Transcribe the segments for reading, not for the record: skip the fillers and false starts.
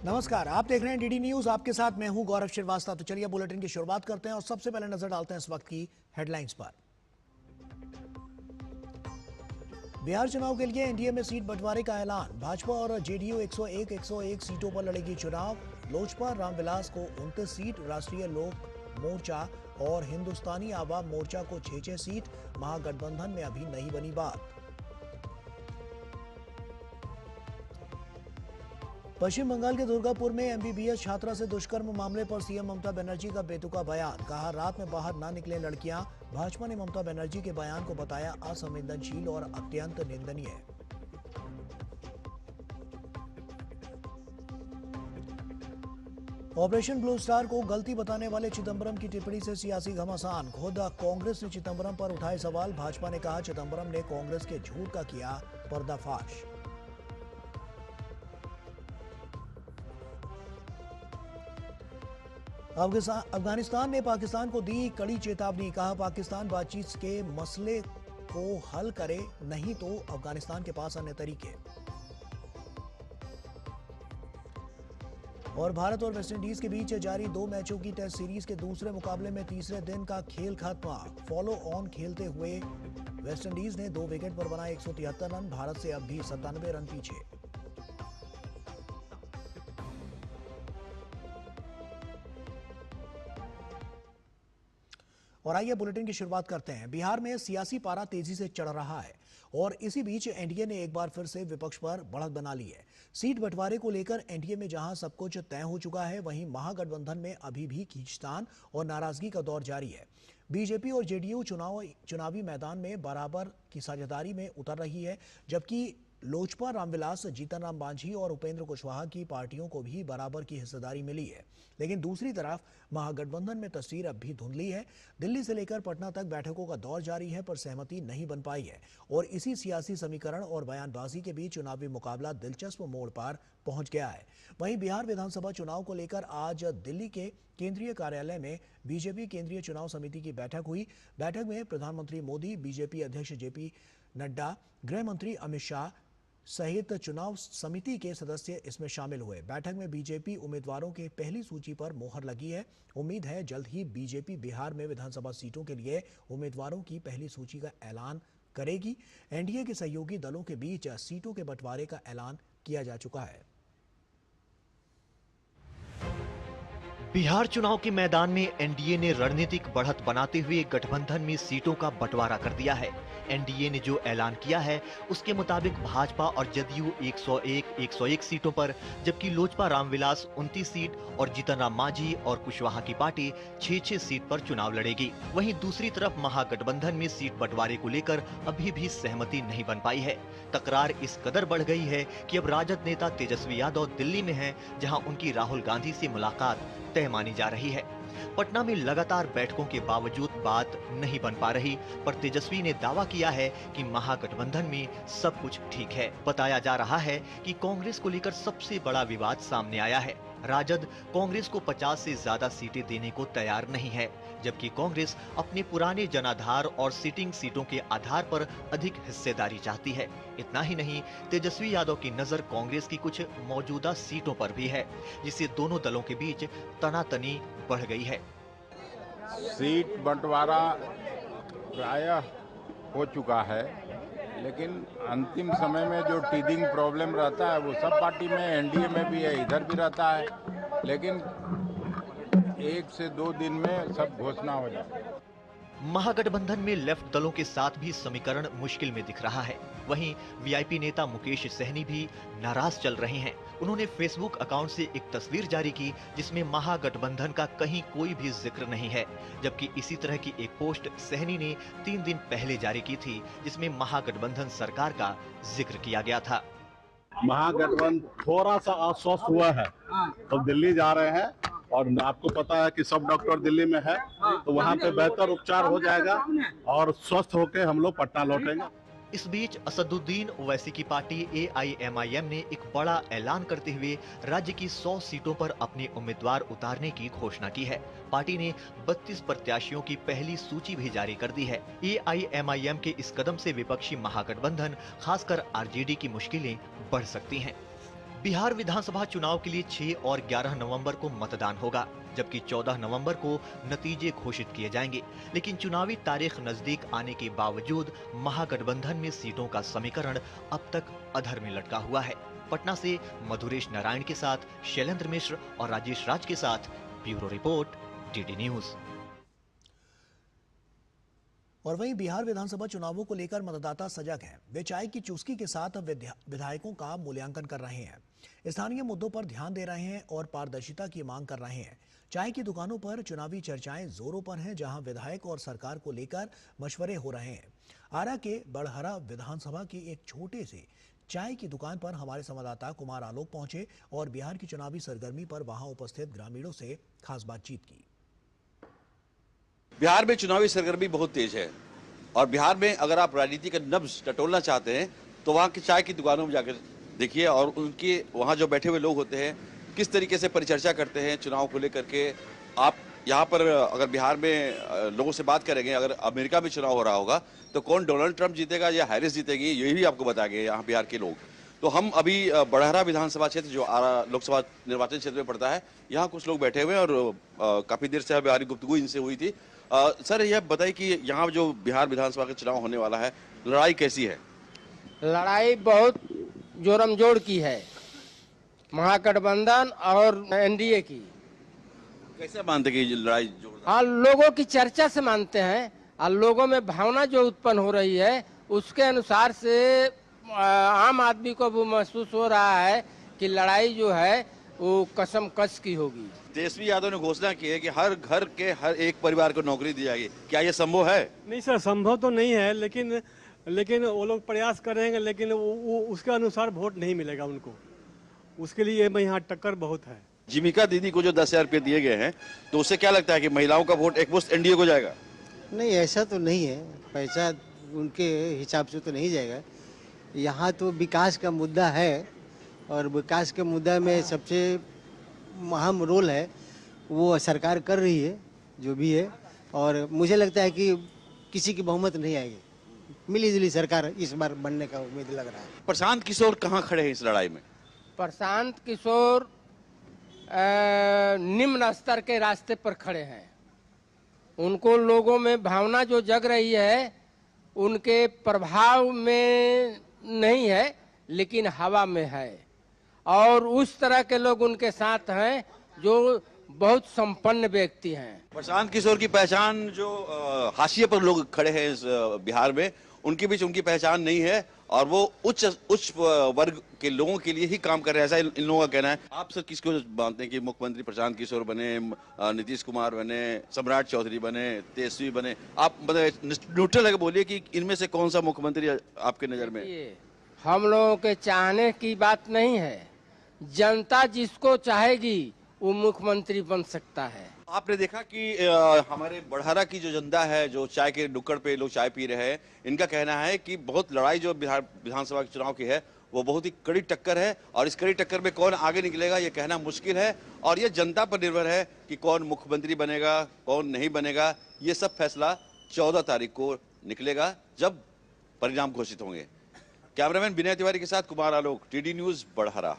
नमस्कार, आप देख रहे हैं डीडी न्यूज। आपके साथ मैं हूं गौरव श्रीवास्तव। तो चलिए बुलेटिन की शुरुआत करते हैं और सबसे पहले नजर डालते हैं इस वक्त की हेडलाइंस पर। बिहार चुनाव के लिए एनडीए में सीट बंटवारे का ऐलान। भाजपा और जेडीयू 101 सीटों पर लड़ेगी चुनाव। लोजपा रामविलास को 29 सीट, राष्ट्रीय लोक मोर्चा और हिंदुस्तानी आवाम मोर्चा को 6-6 सीट। महागठबंधन में अभी नहीं बनी बात। पश्चिम बंगाल के दुर्गापुर में एमबीबीएस छात्रा से दुष्कर्म मामले पर सीएम ममता बनर्जी का बेतुका बयान। कहा, रात में बाहर ना निकले लड़कियां। भाजपा ने ममता बनर्जी के बयान को बताया असंवेदनशील और अत्यंत निंदनीय। ऑपरेशन ब्लू स्टार को गलती बताने वाले चिदंबरम की टिप्पणी से सियासी घमासान। खुद कांग्रेस ने चिदंबरम पर उठाए सवाल। भाजपा ने कहा, चिदंबरम ने कांग्रेस के झूठ का किया पर्दाफाश। अफगानिस्तान ने पाकिस्तान को दी कड़ी चेतावनी। कहा, पाकिस्तान बातचीत के मसले को हल करे, नहीं तो अफगानिस्तान के पास अन्य तरीके। और भारत और वेस्टइंडीज के बीच जारी 2 मैचों की टेस्ट सीरीज के दूसरे मुकाबले में तीसरे दिन का खेल खत्म। फॉलो ऑन खेलते हुए वेस्टइंडीज ने 2 विकेट पर बनाए 173 रन। भारत से अब भी 97 रन पीछे। और आइए बुलेटिन की शुरुआत करते हैं। बिहार में सियासी पारा तेजी से चढ़ रहा है और इसी बीच एनडीए ने एक बार फिर से विपक्ष पर बढ़त बना ली है। सीट बंटवारे को लेकर एनडीए में जहां सब कुछ तय हो चुका है, वहीं महागठबंधन में अभी भी खींचतान और नाराजगी का दौर जारी है। बीजेपी और जेडीयू चुनावी मैदान में बराबर की साझेदारी में उतर रही है, जबकि लोजपा रामविलास, जीतन राम मांझी और उपेंद्र कुशवाहा की पार्टियों को भी बराबर की हिस्सेदारी मिली है। लेकिन दूसरी तरफ महागठबंधन में तस्वीर अब भी धुंधली है। दिल्ली से लेकर पटना तक बैठकों का दौर जारी है, पर सहमति नहीं बन पाई है और इसी सियासी समीकरण और बयानबाजी के बीच चुनावी मुकाबला दिलचस्प मोड़ पर पहुंच गया है। वहीं बिहार विधानसभा चुनाव को लेकर आज दिल्ली के केंद्रीय कार्यालय में बीजेपी केंद्रीय चुनाव समिति की बैठक हुई। बैठक में प्रधानमंत्री मोदी, बीजेपी अध्यक्ष जेपी नड्डा, गृह मंत्री अमित शाह सहित चुनाव समिति के सदस्य इसमें शामिल हुए। बैठक में बीजेपी उम्मीदवारों के पहली सूची पर मोहर लगी है। उम्मीद है जल्द ही बीजेपी बिहार में विधानसभा सीटों के लिए उम्मीदवारों की पहली सूची का ऐलान करेगी। एनडीए के सहयोगी दलों के बीच सीटों के बंटवारे का ऐलान किया जा चुका है। बिहार चुनाव के मैदान में एनडीए ने रणनीतिक बढ़त बनाते हुए गठबंधन में सीटों का बंटवारा कर दिया है। एनडीए ने जो ऐलान किया है उसके मुताबिक भाजपा और जदयू 101 सीटों पर, जबकि लोजपा रामविलास 29 सीट और जीतन राम मांझी और कुशवाहा की पार्टी 6-6 सीट पर चुनाव लड़ेगी। वहीं दूसरी तरफ महागठबंधन में सीट बंटवारे को लेकर अभी भी सहमति नहीं बन पाई है। तकरार इस कदर बढ़ गई है कि अब राजद नेता तेजस्वी यादव दिल्ली में हैं, जहां उनकी राहुल गांधी से मुलाकात तय मानी जा रही है। पटना में लगातार बैठकों के बावजूद बात नहीं बन पा रही, पर तेजस्वी ने दावा किया है कि महागठबंधन में सब कुछ ठीक है। बताया जा रहा है कि कांग्रेस को लेकर सबसे बड़ा विवाद सामने आया है। राजद कांग्रेस को 50 से ज्यादा सीटें देने को तैयार नहीं है, जबकि कांग्रेस अपने पुराने जनाधार और सिटिंग सीटों के आधार पर अधिक हिस्सेदारी चाहती है। इतना ही नहीं, तेजस्वी यादव की नजर कांग्रेस की कुछ मौजूदा सीटों पर भी है, जिससे दोनों दलों के बीच तनातनी बढ़ गई है। सीट बंटवारा प्रायः हो चुका है, लेकिन अंतिम समय में जो टीदिंग प्रॉब्लम रहता है वो सब पार्टी में, एनडीए में भी है, इधर भी रहता है, लेकिन 1 से 2 दिन में सब घोषणा हो जाए। महागठबंधन में लेफ्ट दलों के साथ भी समीकरण मुश्किल में दिख रहा है। वहीं वीआईपी नेता मुकेश सहनी भी नाराज चल रहे हैं। उन्होंने फेसबुक अकाउंट से एक तस्वीर जारी की जिसमें महागठबंधन का कहीं कोई भी जिक्र नहीं है, जबकि इसी तरह की एक पोस्ट सहनी ने 3 दिन पहले जारी की थी, जिसमें महागठबंधन सरकार का जिक्र किया गया था। महागठबंधन थोड़ा सा अस्वस्थ हुआ है तो दिल्ली जा रहे हैं, और आपको पता है कि सब डॉक्टर दिल्ली में है, तो वहाँ पे बेहतर उपचार हो जाएगा और स्वस्थ होकर हम लोग पटना लौटेंगे। इस बीच असदुद्दीन ओवैसी की पार्टी AIMIM ने एक बड़ा ऐलान करते हुए राज्य की 100 सीटों पर अपने उम्मीदवार उतारने की घोषणा की है। पार्टी ने 32 प्रत्याशियों की पहली सूची भी जारी कर दी है। AIMIM के इस कदम से विपक्षी महागठबंधन, खासकर RJD की मुश्किलें बढ़ सकती हैं। बिहार विधानसभा चुनाव के लिए 6 और 11 नवंबर को मतदान होगा, जबकि 14 नवंबर को नतीजे घोषित किए जाएंगे। लेकिन चुनावी तारीख नजदीक आने के बावजूद महागठबंधन में सीटों का समीकरण अब तक अधर में लटका हुआ है। पटना से मधुरेश नारायण के साथ शैलेंद्र मिश्र और राजेश राज के साथ ब्यूरो रिपोर्ट, DD न्यूज। और वहीं बिहार विधानसभा चुनावों को लेकर मतदाता सजग हैं। वे चाय की चुस्की के साथ विधायकों का मूल्यांकन कर रहे हैं, स्थानीय मुद्दों पर ध्यान दे रहे हैं और पारदर्शिता की मांग कर रहे हैं। चाय की दुकानों पर चुनावी चर्चाएं जोरों पर हैं, जहां विधायक और सरकार को लेकर मशवरे हो रहे हैं। आरा के बड़हरा विधानसभा की एक छोटे से चाय की दुकान पर हमारे संवाददाता कुमार आलोक पहुंचे और बिहार की चुनावी सरगर्मी पर वहां उपस्थित ग्रामीणों से खास बातचीत की। बिहार में चुनावी सरगर्मी बहुत तेज है और बिहार में अगर आप राजनीति का नब्ज टटोलना चाहते हैं तो वहाँ की चाय की दुकानों में जाकर देखिए और उनके वहाँ जो बैठे हुए लोग होते हैं किस तरीके से परिचर्चा करते हैं चुनाव को लेकर के। आप यहाँ पर अगर बिहार में लोगों से बात करेंगे, अगर अमेरिका में चुनाव हो रहा होगा तो कौन डोनाल्ड ट्रंप जीतेगा या हैरिस जीतेगी, ये भी आपको बताएंगे यहाँ बिहार के लोग। तो हम अभी बड़हरा विधानसभा क्षेत्र जो आरा लोकसभा निर्वाचन क्षेत्र में पड़ता है, यहाँ कुछ लोग बैठे हुए हैं और काफ़ी देर से हमारी गुफ्तगू इनसे हुई थी। सर यह बताइए कि यहाँ जो बिहार विधानसभा का चुनाव होने वाला है, लड़ाई कैसी है? लड़ाई बहुत जोरम जोड़ की है, महागठबंधन और NDA की। कैसे मानते कि लड़ाई जोरदार? हाँ, लोगों की चर्चा से मानते हैं और लोगों में भावना जो उत्पन्न हो रही है उसके अनुसार से आम आदमी को वो महसूस हो रहा है कि लड़ाई जो है वो कसम कस की होगी। तेजस्वी यादव ने घोषणा की है कि हर घर के हर एक परिवार को नौकरी दी जाएगी, क्या ये संभव है? नहीं सर, संभव तो नहीं है, लेकिन वो लोग प्रयास करेंगे, लेकिन वो उसके अनुसार वोट नहीं मिलेगा उनको। उसके लिए यहाँ टक्कर बहुत है। जीविका दीदी को जो 10,000 रुपये दिए गए हैं, तो उससे क्या लगता है कि महिलाओं का वोट एकमुश्त NDA को जाएगा? नहीं, ऐसा तो नहीं है, पैसा उनके हिसाब से तो नहीं जाएगा। यहाँ तो विकास का मुद्दा है और विकास के मुद्दा में सबसे अहम रोल है वो सरकार कर रही है जो भी है, और मुझे लगता है कि किसी की बहुमत नहीं आएगी, मिली-जुली सरकार इस बार बनने का उम्मीद लग रहा है। प्रशांत किशोर कहाँ खड़े हैं इस लड़ाई में? प्रशांत किशोर निम्न स्तर के रास्ते पर खड़े हैं। उनको लोगों में भावना जो जग रही है उनके प्रभाव में नहीं है, लेकिन हवा में है, और उस तरह के लोग उनके साथ हैं जो बहुत संपन्न व्यक्ति हैं। प्रशांत किशोर की पहचान जो हाशिए पर लोग खड़े हैं इस बिहार में, उनके बीच उनकी पहचान नहीं है और वो उच्च वर्ग के लोगों के लिए ही काम कर रहे हैं, ऐसा इन लोगों का कहना है। आप सर किसको मानते हैं कि मुख्यमंत्री प्रशांत किशोर बने, नीतीश कुमार बने, सम्राट चौधरी बने, तेजस्वी बने? आप मतलब न्यूट्रल है, बोलिए कि इनमें से कौन सा मुख्यमंत्री आपके नजर में? हम लोगों के चाहने की बात नहीं है, जनता जिसको चाहेगी वो मुख्यमंत्री बन सकता है। आपने देखा कि हमारे बड़हरा की जो जनता है, जो चाय के नुक्कड़ पे लोग चाय पी रहे हैं, इनका कहना है कि बहुत लड़ाई जो बिहार विधानसभा के चुनाव की है वो बहुत ही कड़ी टक्कर है और इस कड़ी टक्कर में कौन आगे निकलेगा ये कहना मुश्किल है और ये जनता पर निर्भर है कि कौन मुख्यमंत्री बनेगा, कौन नहीं बनेगा। ये सब फैसला 14 तारीख को निकलेगा जब परिणाम घोषित होंगे। कैमरामैन विनय तिवारी के साथ कुमार आलोक, DD न्यूज, बड़हरा।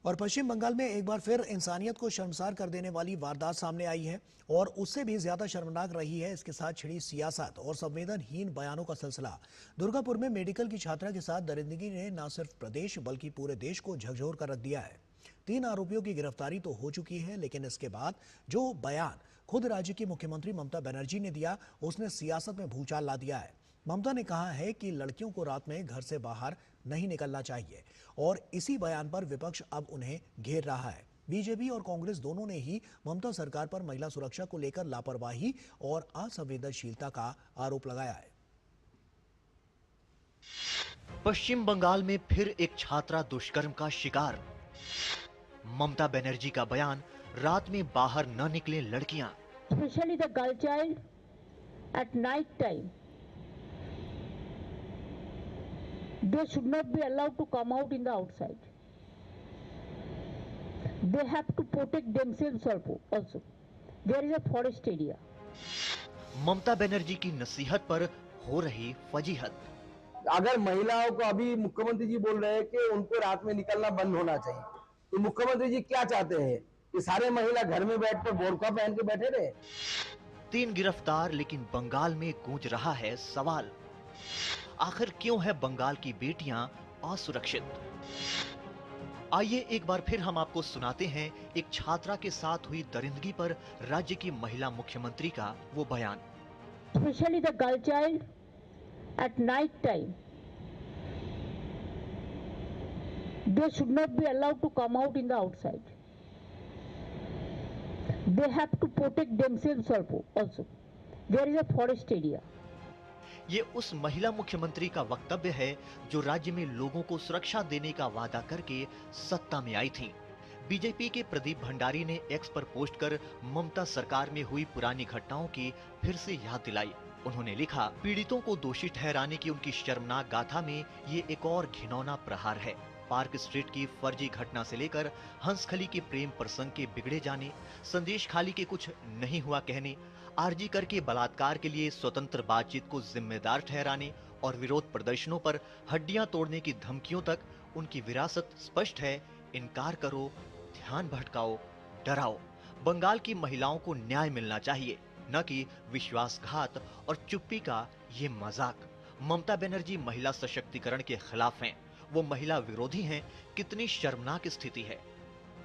और पश्चिम बंगाल में एक बार फिर इंसानियत को शर्मसार कर देने वाली वारदात सामने आई है और उससे भी ज्यादा शर्मनाक रही है इसके साथ छिड़ी सियासत और संवेदनहीन बयानों का सिलसिला। दुर्गापुर में मेडिकल की छात्रा के साथ दरिंदगी ने न सिर्फ प्रदेश बल्कि पूरे देश को झकझोर कर रख दिया है। 3 आरोपियों की गिरफ्तारी तो हो चुकी है, लेकिन इसके बाद जो बयान खुद राज्य की मुख्यमंत्री ममता बनर्जी ने दिया उसने सियासत में भूचाल ला दिया है। ममता ने कहा है कि लड़कियों को रात में घर से बाहर नहीं निकलना चाहिए और इसी बयान पर विपक्ष अब उन्हें घेर रहा है। बीजेपी और कांग्रेस दोनों ने ही ममता सरकार पर महिला सुरक्षा को लेकर लापरवाही और असंवेदनशीलता का आरोप लगाया है। पश्चिम बंगाल में फिर एक छात्रा दुष्कर्म का शिकार। ममता बनर्जी का बयान, रात में बाहर न निकले लड़कियां। Especially the girl child at night time. They should not be allowed to come out in the outside. They have to protect themselves also. There is a forest area. Mamata Banerjee की नसीहत पर हो रही फजीहत। अगर महिलाओं को अभी मुख्यमंत्री जी बोल रहे हैं कि उनको रात में निकलना बंद होना चाहिए, तो मुख्यमंत्री जी क्या चाहते हैं कि सारे महिला घर में बैठ कर बोरका पहन के बैठे रहे? 3 गिरफ्तार, लेकिन बंगाल में गूंज रहा है सवाल, आखिर क्यों है बंगाल की बेटियां असुरक्षित? आइए एक बार फिर हम आपको सुनाते हैं एक छात्रा के साथ हुई दरिंदगी पर राज्य की महिला मुख्यमंत्री का वो बयान। Especially the girl child at night time. They should not be allowed to come out in the outside. They have to protect themselves also. There is a forest area. ये उस महिला मुख्यमंत्री का वक्तव्य है जो राज्य में लोगों को सुरक्षा देने का वादा करके सत्ता में आई थी। बीजेपी के प्रदीप भंडारी ने एक्स पर पोस्ट कर ममता सरकार में हुई पुरानी घटनाओं की फिर से याद दिलाई। उन्होंने लिखा, पीड़ितों को दोषी ठहराने की उनकी शर्मनाक गाथा में ये एक और घिनौना प्रहार है। पार्क स्ट्रीट की फर्जी घटना से लेकर हंसखली के प्रेम प्रसंग के बिगड़े जाने, संदेश खाली के कुछ नहीं हुआ कहने, आरजी करके बलात्कार के लिए स्वतंत्र बातचीत को जिम्मेदार ठहराने और विरोध प्रदर्शनों पर हड्डियां तोड़ने की धमकियों तक उनकी विरासत स्पष्ट है। इनकार करो, ध्यान भटकाओ, डराओ। बंगाल की महिलाओं को न्याय मिलना चाहिए, न कि विश्वासघात और चुप्पी का ये मजाक। ममता बनर्जी महिला सशक्तिकरण के खिलाफ हैं, वो महिला विरोधी हैं। कितनी शर्मनाक स्थिति है।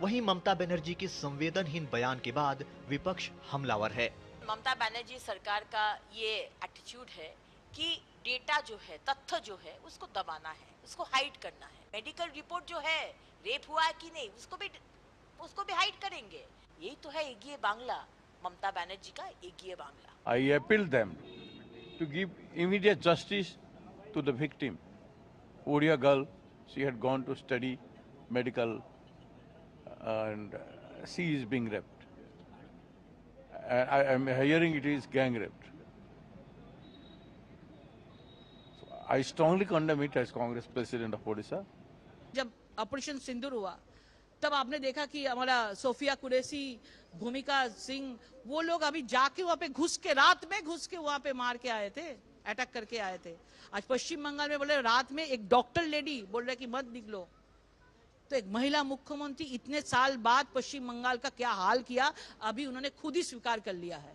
वहीं ममता बनर्जी के संवेदनहीन बयान के बाद विपक्ष हमलावर है। ममता बनर्जी सरकार का ये एटीट्यूड है कि डेटा जो है, तथ्य जो है, उसको दबाना है, उसको हाइड करना है। मेडिकल रिपोर्ट जो है, रेप हुआ है कि नहीं, उसको भी हाइड करेंगे। यही तो है एगिए बांग्ला, ममता बनर्जी का एगिए Bangla. I appeal them to give immediate justice to the victim. Odia girl, she had gone to study medical and she is being raped. I am hearing it is gang raped. So I strongly condemn it as Congress President of Odisha. जब operation सिंदूर हुआ तब आपने देखा कि हमारा Sophia Qureshi, भूमिका सिंह, वो लोग अभी जाके वहाँ पे घुस के, रात में घुस के वहाँ पे मार के आए थे, अटैक करके आए थे। आज पश्चिम बंगाल में बोले रात में एक डॉक्टर लेडी बोल रहे कि मत निकलो। तो एक महिला मुख्यमंत्री इतने साल बाद पश्चिम बंगाल का क्या हाल किया, अभी उन्होंने खुद ही स्वीकार कर लिया है।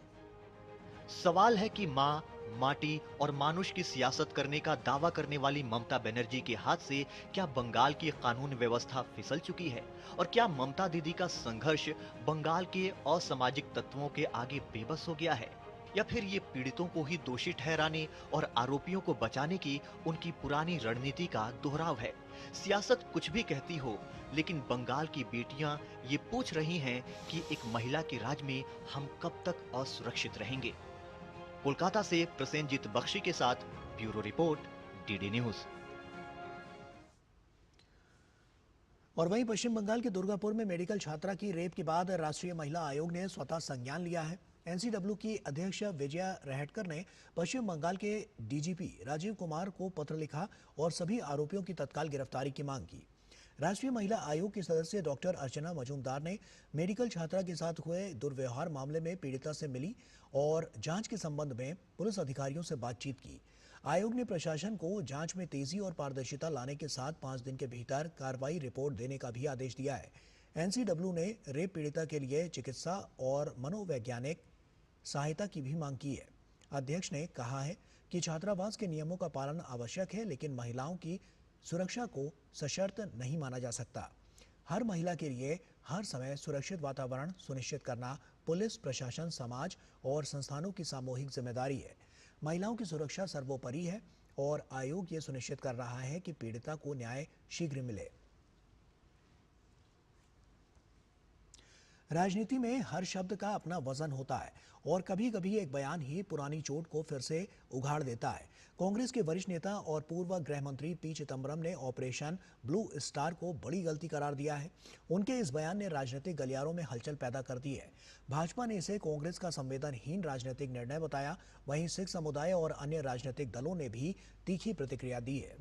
सवाल है कि माँ, माटी और मानुष की सियासत करने का दावा करने वाली ममता बनर्जी के हाथ से क्या बंगाल की कानून व्यवस्था फिसल चुकी है? और क्या ममता दीदी का संघर्ष बंगाल के असामाजिक तत्वों के आगे बेबस हो गया है? या फिर ये पीड़ितों को ही दोषी ठहराने और आरोपियों को बचाने की उनकी पुरानी रणनीति का दोहराव है? सियासत कुछ भी कहती हो, लेकिन बंगाल की बेटियां ये पूछ रही हैं कि एक महिला के राज में हम कब तक असुरक्षित रहेंगे? कोलकाता से प्रसेनजीत बख्शी के साथ ब्यूरो रिपोर्ट, डीडी न्यूज। और वहीं पश्चिम बंगाल के दुर्गापुर में मेडिकल छात्रा की रेप के बाद राष्ट्रीय महिला आयोग ने स्वतः संज्ञान लिया है। एनसीडब्ल्यू की अध्यक्ष विजया रहटकर ने पश्चिम बंगाल के डीजीपी राजीव कुमार को पत्र लिखा और सभी आरोपियों की तत्काल गिरफ्तारी की मांग की। राष्ट्रीय महिला आयोग की सदस्य डॉक्टर अर्चना मजूमदार ने मेडिकल छात्रा के साथ हुए दुर्व्यवहार मामले में पीड़िता से मिली और जांच के संबंध में पुलिस अधिकारियों से बातचीत की। आयोग ने प्रशासन को जांच में तेजी और पारदर्शिता लाने के साथ 5 दिन के भीतर कार्रवाई रिपोर्ट देने का भी आदेश दिया है। एनसीडब्ल्यू ने रेप पीड़िता के लिए चिकित्सा और मनोवैज्ञानिक सहायता की भी मांग की है। अध्यक्ष ने कहा है कि छात्रावास के नियमों का पालन आवश्यक है, लेकिन महिलाओं की सुरक्षा को सशर्त नहीं माना जा सकता। हर महिला के लिए हर समय सुरक्षित वातावरण सुनिश्चित करना पुलिस, प्रशासन, समाज और संस्थानों की सामूहिक जिम्मेदारी है। महिलाओं की सुरक्षा सर्वोपरि है और आयोग ये सुनिश्चित कर रहा है कि पीड़िता को न्याय शीघ्र मिले। राजनीति में हर शब्द का अपना वजन होता है और कभी कभी एक बयान ही पुरानी चोट को फिर से उघाड़ देता है। कांग्रेस के वरिष्ठ नेता और पूर्व गृह मंत्री पी चिदम्बरम ने ऑपरेशन ब्लू स्टार को बड़ी गलती करार दिया है। उनके इस बयान ने राजनीतिक गलियारों में हलचल पैदा कर दी है। भाजपा ने इसे कांग्रेस का संवेदनहीन राजनीतिक निर्णय बताया। वहीं सिख समुदाय और अन्य राजनीतिक दलों ने भी तीखी प्रतिक्रिया दी है।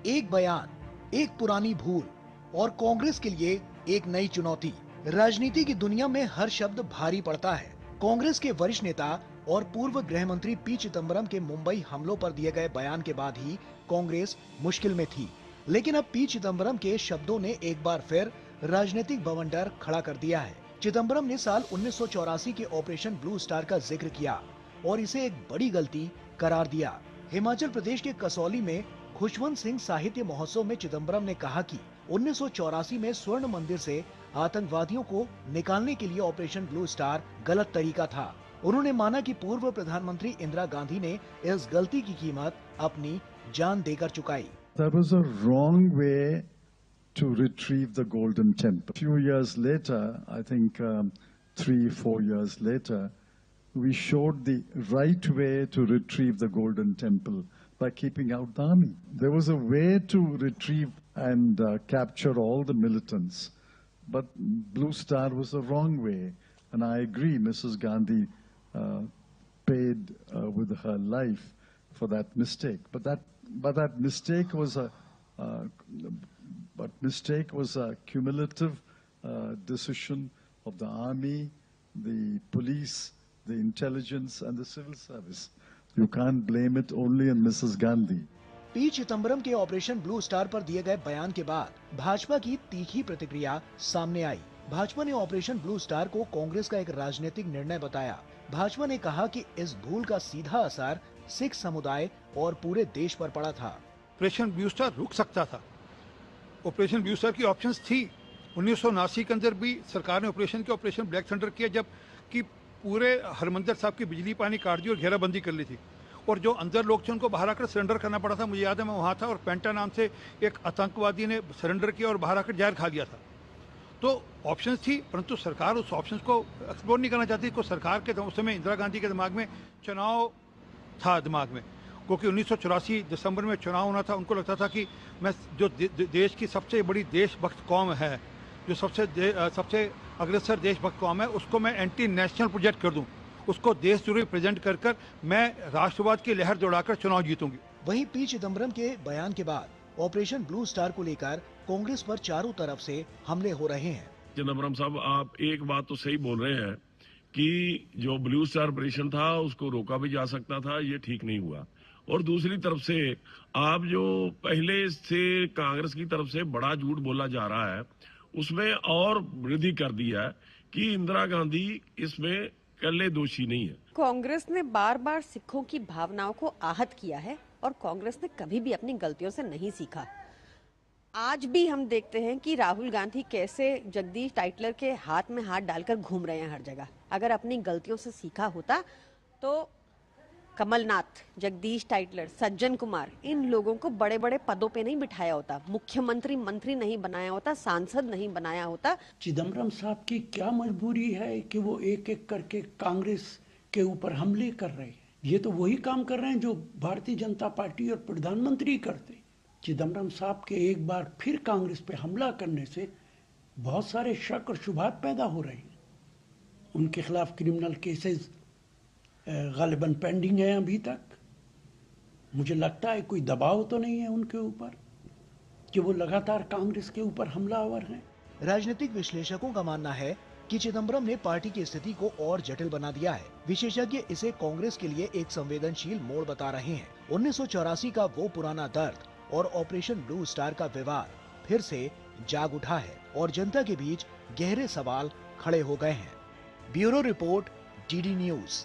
एक बयान, एक पुरानी भूल और कांग्रेस के लिए एक नई चुनौती। राजनीति की दुनिया में हर शब्द भारी पड़ता है। कांग्रेस के वरिष्ठ नेता और पूर्व गृह मंत्री पी चिदम्बरम के मुंबई हमलों पर दिए गए बयान के बाद ही कांग्रेस मुश्किल में थी, लेकिन अब पी चिदम्बरम के शब्दों ने एक बार फिर राजनीतिक बवंडर खड़ा कर दिया है। चिदम्बरम ने साल 1984 के ऑपरेशन ब्लू स्टार का जिक्र किया और इसे एक बड़ी गलती करार दिया। हिमाचल प्रदेश के कसौली में खुशवंत सिंह साहित्य महोत्सव में चिदम्बरम ने कहा कि 1984 में स्वर्ण मंदिर से आतंकवादियों को निकालने के लिए ऑपरेशन ब्लू स्टार गलत तरीका था। उन्होंने माना कि पूर्व प्रधानमंत्री इंदिरा गांधी ने इस गलती की कीमत अपनी जान देकर चुकाई। That was a wrong way to retrieve the Golden Temple. A few years later, I think 3-4 years later, we showed the right way to retrieve the Golden Temple by keeping out the army. There was a way to retrieve and capture all the militants, but Blue Star was the wrong way. And I agree, Mrs. Gandhi paid with her life for that mistake. But that mistake was a cumulative decision of the army, the police, the intelligence and the civil service. You can't blame it only on Mrs. Gandhi. P Chidambaram के operation blue star पर दिए गए बयान के बाद भाजपा की तीखी प्रतिक्रिया सामने आई। भाजपा ने ऑपरेशन ब्लू स्टार को कांग्रेस का एक राजनीतिक निर्णय बताया। भाजपा ने कहा कि इस भूल का सीधा असर सिख समुदाय और पूरे देश पर पड़ा था। ऑपरेशन ब्लू स्टार रुक सकता था। ऑपरेशन ब्लू स्टार की ऑप्शंस थी। 1979 के अंदर भी सरकार ने ऑपरेशन ब्लैक थंडर किया, जब कि पूरे हरमंदिर साहब की बिजली पानी काट दी और घेराबंदी कर ली थी, और जो अंदर लोग थे उनको बाहर आकर सरेंडर करना पड़ा था। मुझे याद है मैं वहाँ था और पेंटा नाम से एक आतंकवादी ने सरेंडर किया और बाहर आकर जहर खा लिया था। तो ऑप्शंस थी, परंतु सरकार उस ऑप्शंस को एक्सप्लोर नहीं करना चाहती। को सरकार के उस समय इंदिरा गांधी के दिमाग में चुनाव था दिमाग में, क्योंकि 1984 दिसंबर में चुनाव होना था। उनको लगता था कि मैं जो देश की सबसे बड़ी देशभक्त कौम है, जो सबसे अग्रसर देशभक्त कौम है, उसको मैं एंटी नेशनल प्रोजेक्ट कर दूं, उसको देशद्रोही प्रेजेंट कर कर मैं राष्ट्रवाद की लहर दौड़ाकर चुनाव जीतूंगी। वहीं पी चिदम्बरम के बयान के बाद ऑपरेशन ब्लू स्टार को लेकर कांग्रेस पर चारों तरफ से हमले हो रहे हैं। चिदम्बरम साहब, आप एक बात तो सही बोल रहे हैं कि जो ब्लू स्टार ऑपरेशन था उसको रोका भी जा सकता था, ये ठीक नहीं हुआ। और दूसरी तरफ से आप जो पहले से कांग्रेस की तरफ से बड़ा झूठ बोला जा रहा है, उसमें और वृद्धि कर दिया है कि इंदिरा गांधी इसमें कल्ले दोषी नहीं है। कांग्रेस ने बार बार सिखों की भावनाओं को आहत किया है और कांग्रेस ने कभी भी अपनी गलतियों से नहीं सीखा। आज भी हम देखते हैं कि राहुल गांधी कैसे जगदीश टाइटलर के हाथ में हाथ डालकर घूम रहे हैं हर जगह। अगर अपनी गलतियों से सीखा होता तो कमलनाथ, जगदीश टाइटलर, सज्जन कुमार, इन लोगों को बड़े बड़े पदों पे नहीं बिठाया होता, मुख्यमंत्री मंत्री नहीं बनाया होता, सांसद नहीं बनाया होता। चिदम्बरम साहब की क्या मजबूरी है कि वो एक एक करके कांग्रेस के ऊपर हमले कर रहे हैं? ये तो वही काम कर रहे हैं जो भारतीय जनता पार्टी और प्रधानमंत्री करते। चिदम्बरम साहब के एक बार फिर कांग्रेस पे हमला करने से बहुत सारे शक और शुबहात पैदा हो रहे हैं। उनके खिलाफ क्रिमिनल केसेस गालिबन पेंडिंग है अभी तक। मुझे लगता है कोई दबाव तो नहीं है उनके ऊपर कि वो लगातार कांग्रेस के ऊपर हमलावर हैं। राजनीतिक विश्लेषकों का मानना है कि चिदम्बरम ने पार्टी की स्थिति को और जटिल बना दिया है। विशेषज्ञ इसे कांग्रेस के लिए एक संवेदनशील मोड़ बता रहे हैं। 1984 का वो पुराना दर्द और ऑपरेशन ब्लू स्टार का विवाद फिर से जाग उठा है और जनता के बीच गहरे सवाल खड़े हो गए हैं। Bureau report, DD news.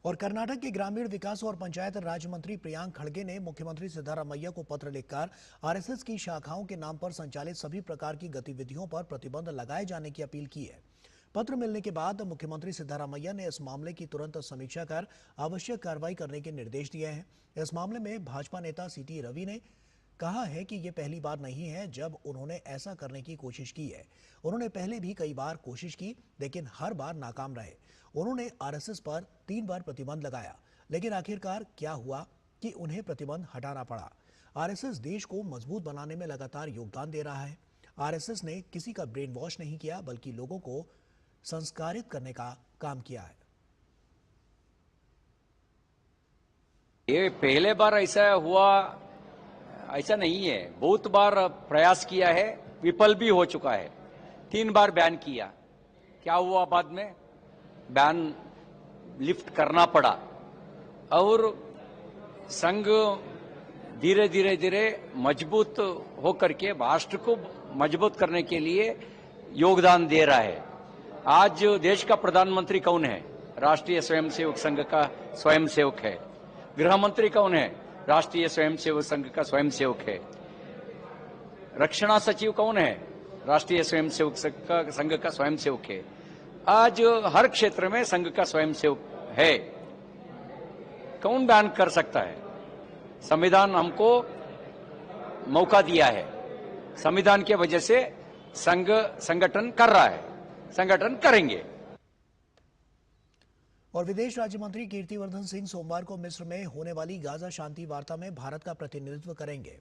और कर्नाटक के ग्रामीण विकास और पंचायत राज मंत्री प्रियांक खड़गे ने मुख्यमंत्री सिद्धारमैया को पत्र लिखकर आरएसएस की शाखाओं के नाम पर संचालित सभी प्रकार की गतिविधियों पर प्रतिबंध लगाए जाने की अपील की है। पत्र मिलने के बाद मुख्यमंत्री सिद्धारमैया ने इस मामले की तुरंत समीक्षा कर आवश्यक कार्रवाई करने के निर्देश दिए हैं। इस मामले में भाजपा नेता सीटी रवि ने कहा है कि ये पहली बार नहीं है जब उन्होंने ऐसा करने की कोशिश की है। उन्होंने पहले भी कई बार कोशिश की, लेकिन हर बार नाकाम रहे। उन्होंने आरएसएस पर 3 बार प्रतिबंध लगाया, लेकिन आखिरकार क्या हुआ कि उन्हें प्रतिबंध हटाना पड़ा। आरएसएस देश को मजबूत बनाने में लगातार योगदान दे रहा है। आरएसएस ने किसी का ब्रेन वॉश नहीं किया, बल्कि लोगों को संस्कारित करने का काम किया है। ये पहले बार ऐसा हुआ ऐसा नहीं है, बहुत बार प्रयास किया है, विफल भी हो चुका है। 3 बार बैन किया, क्या हुआ बाद में? बैन लिफ्ट करना पड़ा और संघ धीरे धीरे मजबूत होकर के राष्ट्र को मजबूत करने के लिए योगदान दे रहा है। आज देश का प्रधानमंत्री कौन है? राष्ट्रीय स्वयंसेवक संघ का स्वयंसेवक है। गृह मंत्री कौन है? राष्ट्रीय स्वयंसेवक संघ का स्वयंसेवक है। रक्षणा सचिव कौन है? राष्ट्रीय स्वयंसेवक संघ का स्वयंसेवक है। आज हर क्षेत्र में संघ का स्वयंसेवक है। कौन बैन कर सकता है? संविधान हमको मौका दिया है, संविधान की वजह से संघ संगठन कर रहा है, संगठन करेंगे। और विदेश राज्य मंत्री कीर्तिवर्धन सिंह सोमवार को मिस्र में होने वाली गाजा शांति वार्ता में भारत का प्रतिनिधित्व करेंगे।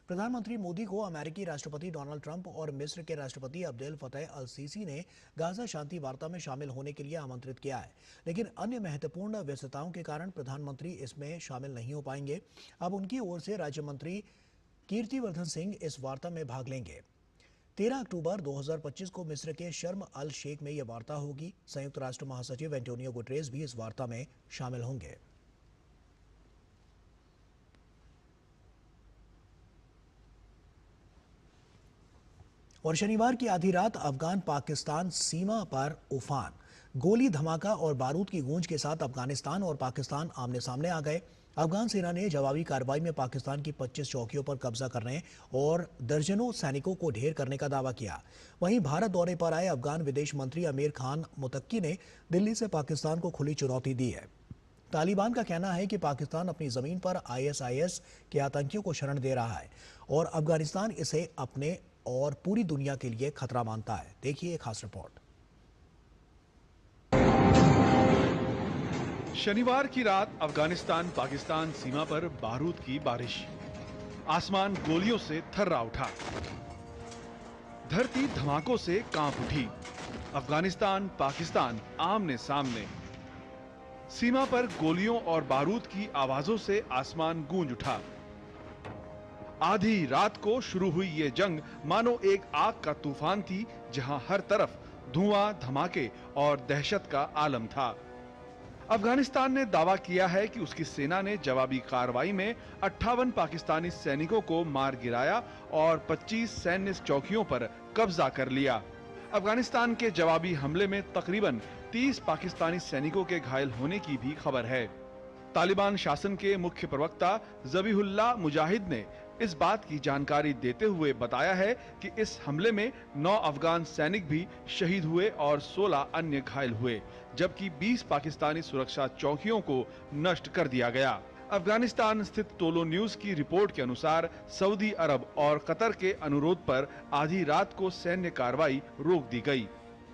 प्रधानमंत्री मोदी को अमेरिकी राष्ट्रपति डोनाल्ड ट्रंप और मिस्र के राष्ट्रपति अब्देल फतेह अल सीसी ने गाजा शांति वार्ता में शामिल होने के लिए आमंत्रित किया है, लेकिन अन्य महत्वपूर्ण व्यस्तताओं के कारण प्रधानमंत्री इसमें शामिल नहीं हो पाएंगे। अब उनकी ओर से राज्य मंत्री कीर्तिवर्धन सिंह इस वार्ता में भाग लेंगे। 13 अक्टूबर 2025 को मिस्र के शर्म अल शेख में यह वार्ता होगी। संयुक्त राष्ट्र महासचिव एंटोनियो गुटेरेस भी इस वार्ता में शामिल होंगे। और शनिवार की आधी रात अफगान पाकिस्तान सीमा पर उफान, गोली धमाका और बारूद की गूंज के साथ अफगानिस्तान और पाकिस्तान आमने सामने आ गए। अफगान सेना ने जवाबी कार्रवाई में पाकिस्तान की 25 चौकियों पर कब्जा करने और दर्जनों सैनिकों को ढेर करने का दावा किया। वहीं भारत दौरे पर आए अफगान विदेश मंत्री आमिर खान मुतक्की ने दिल्ली से पाकिस्तान को खुली चुनौती दी है। तालिबान का कहना है कि पाकिस्तान अपनी जमीन पर ISIS के आतंकियों को शरण दे रहा है और अफगानिस्तान इसे अपने और पूरी दुनिया के लिए खतरा मानता है। देखिए एक खास रिपोर्ट। शनिवार की रात अफगानिस्तान पाकिस्तान सीमा पर बारूद की बारिश, आसमान गोलियों से थर्रा उठा, धरती धमाकों से कांप उठी। अफगानिस्तान पाकिस्तान आमने सामने, सीमा पर गोलियों और बारूद की आवाजों से आसमान गूंज उठा। आधी रात को शुरू हुई ये जंग मानो एक आग का तूफान थी, जहां हर तरफ धुआं, धमाके और दहशत का आलम था। अफगानिस्तान ने दावा किया है कि उसकी सेना ने जवाबी कार्रवाई में 58 पाकिस्तानी सैनिकों को मार गिराया और 25 सैन्य चौकियों पर कब्जा कर लिया। अफगानिस्तान के जवाबी हमले में तकरीबन 30 पाकिस्तानी सैनिकों के घायल होने की भी खबर है। तालिबान शासन के मुख्य प्रवक्ता ज़बीहुल्लाह मुजाहिद ने इस बात की जानकारी देते हुए बताया है कि इस हमले में 9 अफगान सैनिक भी शहीद हुए और 16 अन्य घायल हुए, जबकि 20 पाकिस्तानी सुरक्षा चौकियों को नष्ट कर दिया गया। अफगानिस्तान स्थित टोलो न्यूज की रिपोर्ट के अनुसार सऊदी अरब और कतर के अनुरोध पर आधी रात को सैन्य कार्रवाई रोक दी गई।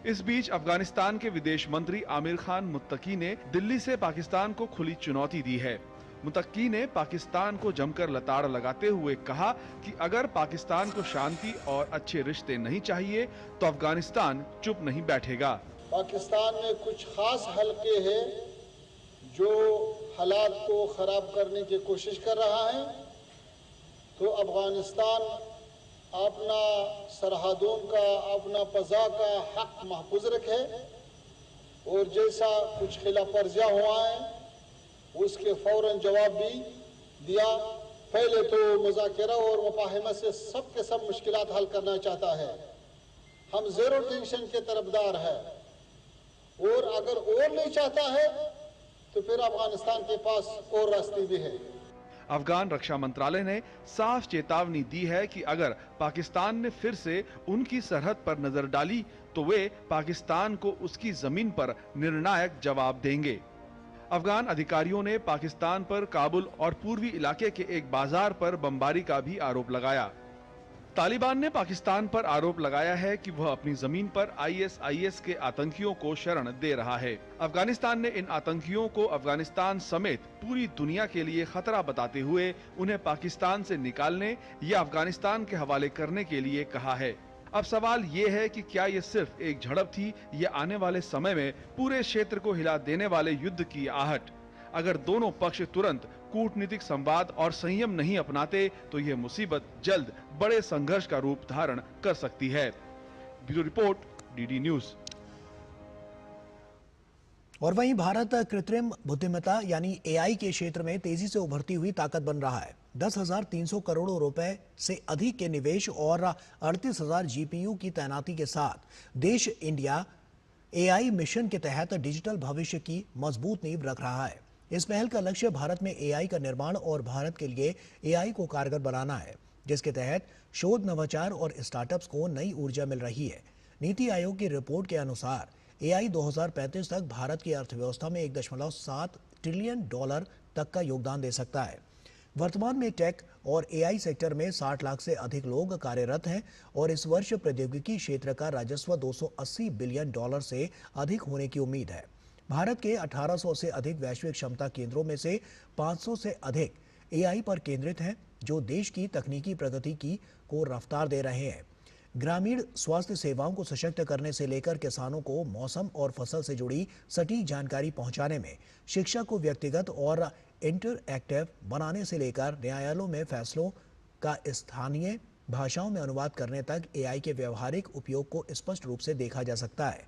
इस बीच अफगानिस्तान के विदेश मंत्री आमिर खान मुत्तकी ने दिल्ली से पाकिस्तान को खुली चुनौती दी है। मुत्तकी ने पाकिस्तान को जमकर लताड़ लगाते हुए कहा कि अगर पाकिस्तान को शांति और अच्छे रिश्ते नहीं चाहिए तो अफगानिस्तान चुप नहीं बैठेगा। पाकिस्तान में कुछ खास हलके हैं जो हालात को खराब करने की कोशिश कर रहा है, तो अफगानिस्तान अपना सरहदों का, अपना फजा का हक महफूज रखे और जैसा कुछ खिलाफ वर्जियां हुआ है उसके फौरन जवाब भी दिया। पहले तो मुज़ाकरा और मुफाहमत से सब के सब मुश्किलात हल करना चाहता है। हम ज़ीरो टेंशन के तरफदार है और अगर और नहीं चाहता है तो फिर अफगानिस्तान के पास और रास्ते भी है। अफगान रक्षा मंत्रालय ने साफ चेतावनी दी है कि अगर पाकिस्तान ने फिर से उनकी सरहद पर नजर डाली तो वे पाकिस्तान को उसकी जमीन पर निर्णायक जवाब देंगे। अफगान अधिकारियों ने पाकिस्तान पर काबुल और पूर्वी इलाके के एक बाजार पर बमबारी का भी आरोप लगाया। तालिबान ने पाकिस्तान पर आरोप लगाया है कि वह अपनी जमीन पर ISIS के आतंकियों को शरण दे रहा है। अफगानिस्तान ने इन आतंकियों को अफगानिस्तान समेत पूरी दुनिया के लिए खतरा बताते हुए उन्हें पाकिस्तान से निकालने या अफगानिस्तान के हवाले करने के लिए कहा है। अब सवाल ये है कि क्या ये सिर्फ एक झड़प थी या आने वाले समय में पूरे क्षेत्र को हिला देने वाले युद्ध की आहट। अगर दोनों पक्ष तुरंत कूटनीतिक संवाद और संयम नहीं अपनाते तो यह मुसीबत जल्द बड़े संघर्ष का रूप धारण कर सकती है। Bureau report, DD news. और वहीं भारत कृत्रिम बुद्धिमत्ता यानी एआई के क्षेत्र में तेजी से उभरती हुई ताकत बन रहा है। 10,300 करोड़ रुपए से अधिक के निवेश और 38,000 जीपीयू की तैनाती के साथ देश इंडिया एआई मिशन के तहत डिजिटल भविष्य की मजबूत नींव रख रहा है। इस पहल का लक्ष्य भारत में एआई का निर्माण और भारत के लिए एआई को कारगर बनाना है, जिसके तहत शोध, नवाचार और स्टार्टअप्स को नई ऊर्जा मिल रही है। नीति आयोग की रिपोर्ट के अनुसार एआई 2035 तक भारत की अर्थव्यवस्था में $1.7 ट्रिलियन तक का योगदान दे सकता है। वर्तमान में टेक और एआई सेक्टर में 60 लाख से अधिक लोग कार्यरत हैं और इस वर्ष प्रौद्योगिकी क्षेत्र का राजस्व $280 बिलियन से अधिक होने की उम्मीद है। भारत के 1800 से अधिक वैश्विक क्षमता केंद्रों में से 500 से अधिक एआई पर केंद्रित हैं, जो देश की तकनीकी प्रगति को रफ्तार दे रहे हैं। ग्रामीण स्वास्थ्य सेवाओं को सशक्त करने से लेकर किसानों को मौसम और फसल से जुड़ी सटीक जानकारी पहुंचाने में, शिक्षा को व्यक्तिगत और इंटरएक्टिव बनाने से लेकर न्यायालयों में फैसलों का स्थानीय भाषाओं में अनुवाद करने तक एआई के व्यवहारिक उपयोग को स्पष्ट रूप से देखा जा सकता है।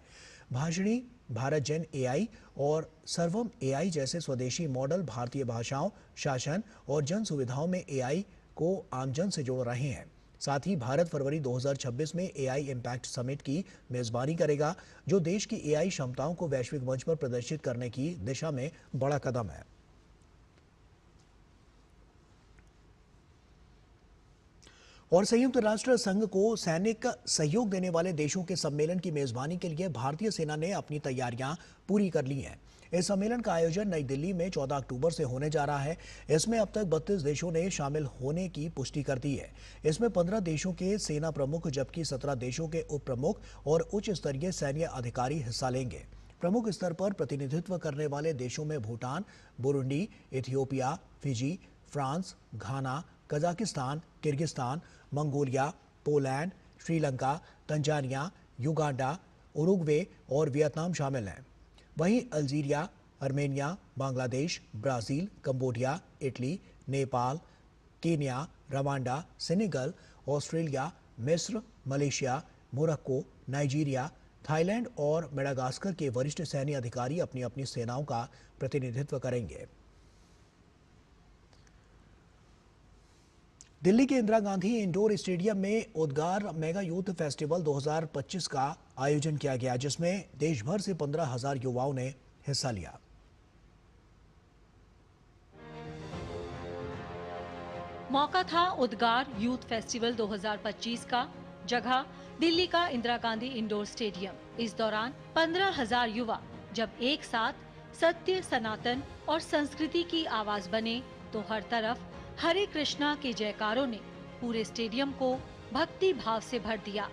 भाषिणी, भारत जन एआई और सर्वम एआई जैसे स्वदेशी मॉडल भारतीय भाषाओं, शासन और जन सुविधाओं में एआई को आमजन से जोड़ रहे हैं। साथ ही भारत फरवरी 2026 में एआई इम्पैक्ट समिट की मेजबानी करेगा, जो देश की एआई क्षमताओं को वैश्विक मंच पर प्रदर्शित करने की दिशा में बड़ा कदम है। और संयुक्त राष्ट्र संघ को सैनिक सहयोग देने वाले देशों के सम्मेलन की मेजबानी के लिए भारतीय सेना ने अपनी तैयारियां पूरी कर ली हैं। इस सम्मेलन का आयोजन नई दिल्ली में 14 अक्टूबर से होने जा रहा है। इसमें अब तक 32 देशों ने शामिल होने की पुष्टि कर दी है। इसमें 15 देशों के सेना प्रमुख जबकि 17 देशों के उप प्रमुख और उच्च स्तरीय सैन्य अधिकारी हिस्सा लेंगे। प्रमुख स्तर पर प्रतिनिधित्व करने वाले देशों में Bhutan, Burundi, Ethiopia, Fiji, France, Ghana, Kazakhstan, Kyrgyzstan, Mongolia, Poland, Sri Lanka, Tanzania, Uganda, Uruguay और वियतनाम शामिल हैं। वहीं Algeria, Armenia, Bangladesh, Brazil, Cambodia, Italy, Nepal, Kenya, Rwanda, Senegal, Australia, मिस्र, मलेशिया, मोरक्को, नाइजीरिया, थाईलैंड और मेडागास्कर के वरिष्ठ सैन्य अधिकारी अपनी अपनी सेनाओं का प्रतिनिधित्व करेंगे। दिल्ली के इंदिरा गांधी इंडोर स्टेडियम में उद्गार मेगा यूथ फेस्टिवल 2025 का आयोजन किया गया, जिसमें देश भर से 15,000 युवाओं ने हिस्सा लिया। मौका था उद्गार यूथ फेस्टिवल 2025 का। जगह दिल्ली का इंदिरा गांधी इंडोर स्टेडियम। इस दौरान 15,000 युवा जब एक साथ सत्य, सनातन और संस्कृति की आवाज बने तो हर तरफ हरे कृष्णा के जयकारों ने पूरे स्टेडियम को भक्ति भाव से भर दिया।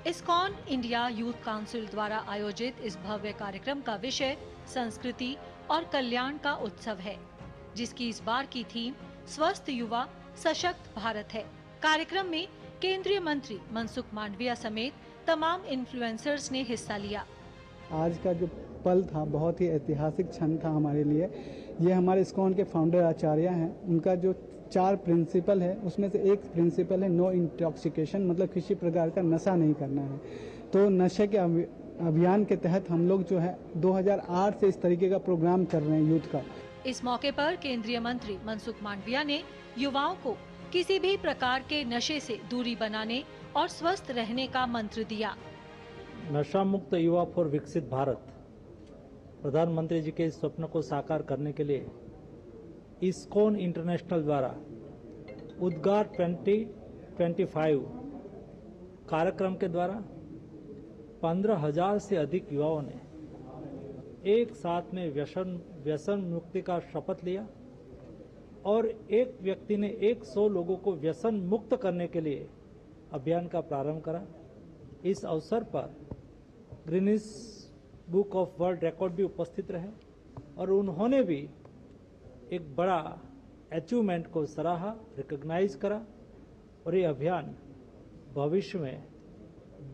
इस्कॉन इंडिया यूथ काउंसिल द्वारा आयोजित इस भव्य कार्यक्रम का विषय संस्कृति और कल्याण का उत्सव है, जिसकी इस बार की थीम स्वस्थ युवा सशक्त भारत है। कार्यक्रम में केंद्रीय मंत्री मनसुख मांडविया समेत तमाम इन्फ्लुएंसर्स ने हिस्सा लिया। आज का जो पल था बहुत ही ऐतिहासिक क्षण था हमारे लिए। ये हमारे इस्कॉन के फाउंडर आचार्य हैं, उनका जो 4 प्रिंसिपल है उसमें से एक प्रिंसिपल है नो इंटॉक्सिकेशन, मतलब किसी प्रकार का नशा नहीं करना है। तो नशे के अभियान के तहत हम लोग जो है 2008 से इस तरीके का प्रोग्राम कर रहे हैं यूथ का। इस मौके पर केंद्रीय मंत्री मनसुख मांडविया ने युवाओं को किसी भी प्रकार के नशे से दूरी बनाने और स्वस्थ रहने का मंत्र दिया। नशा मुक्त युवा फॉर विकसित भारत, प्रधानमंत्री जी के इस स्वप्न को साकार करने के लिए इस्कॉन इंटरनेशनल द्वारा उद्गार 2025 कार्यक्रम के द्वारा 15,000 से अधिक युवाओं ने एक साथ में व्यसन मुक्ति का शपथ लिया और एक व्यक्ति ने 100 लोगों को व्यसन मुक्त करने के लिए अभियान का प्रारंभ करा। इस अवसर पर Guinness book of world record भी उपस्थित रहे और उन्होंने भी एक बड़ा अचीवमेंट को सराहा, रिकॉग्नाइज करा और ये अभियान भविष्य में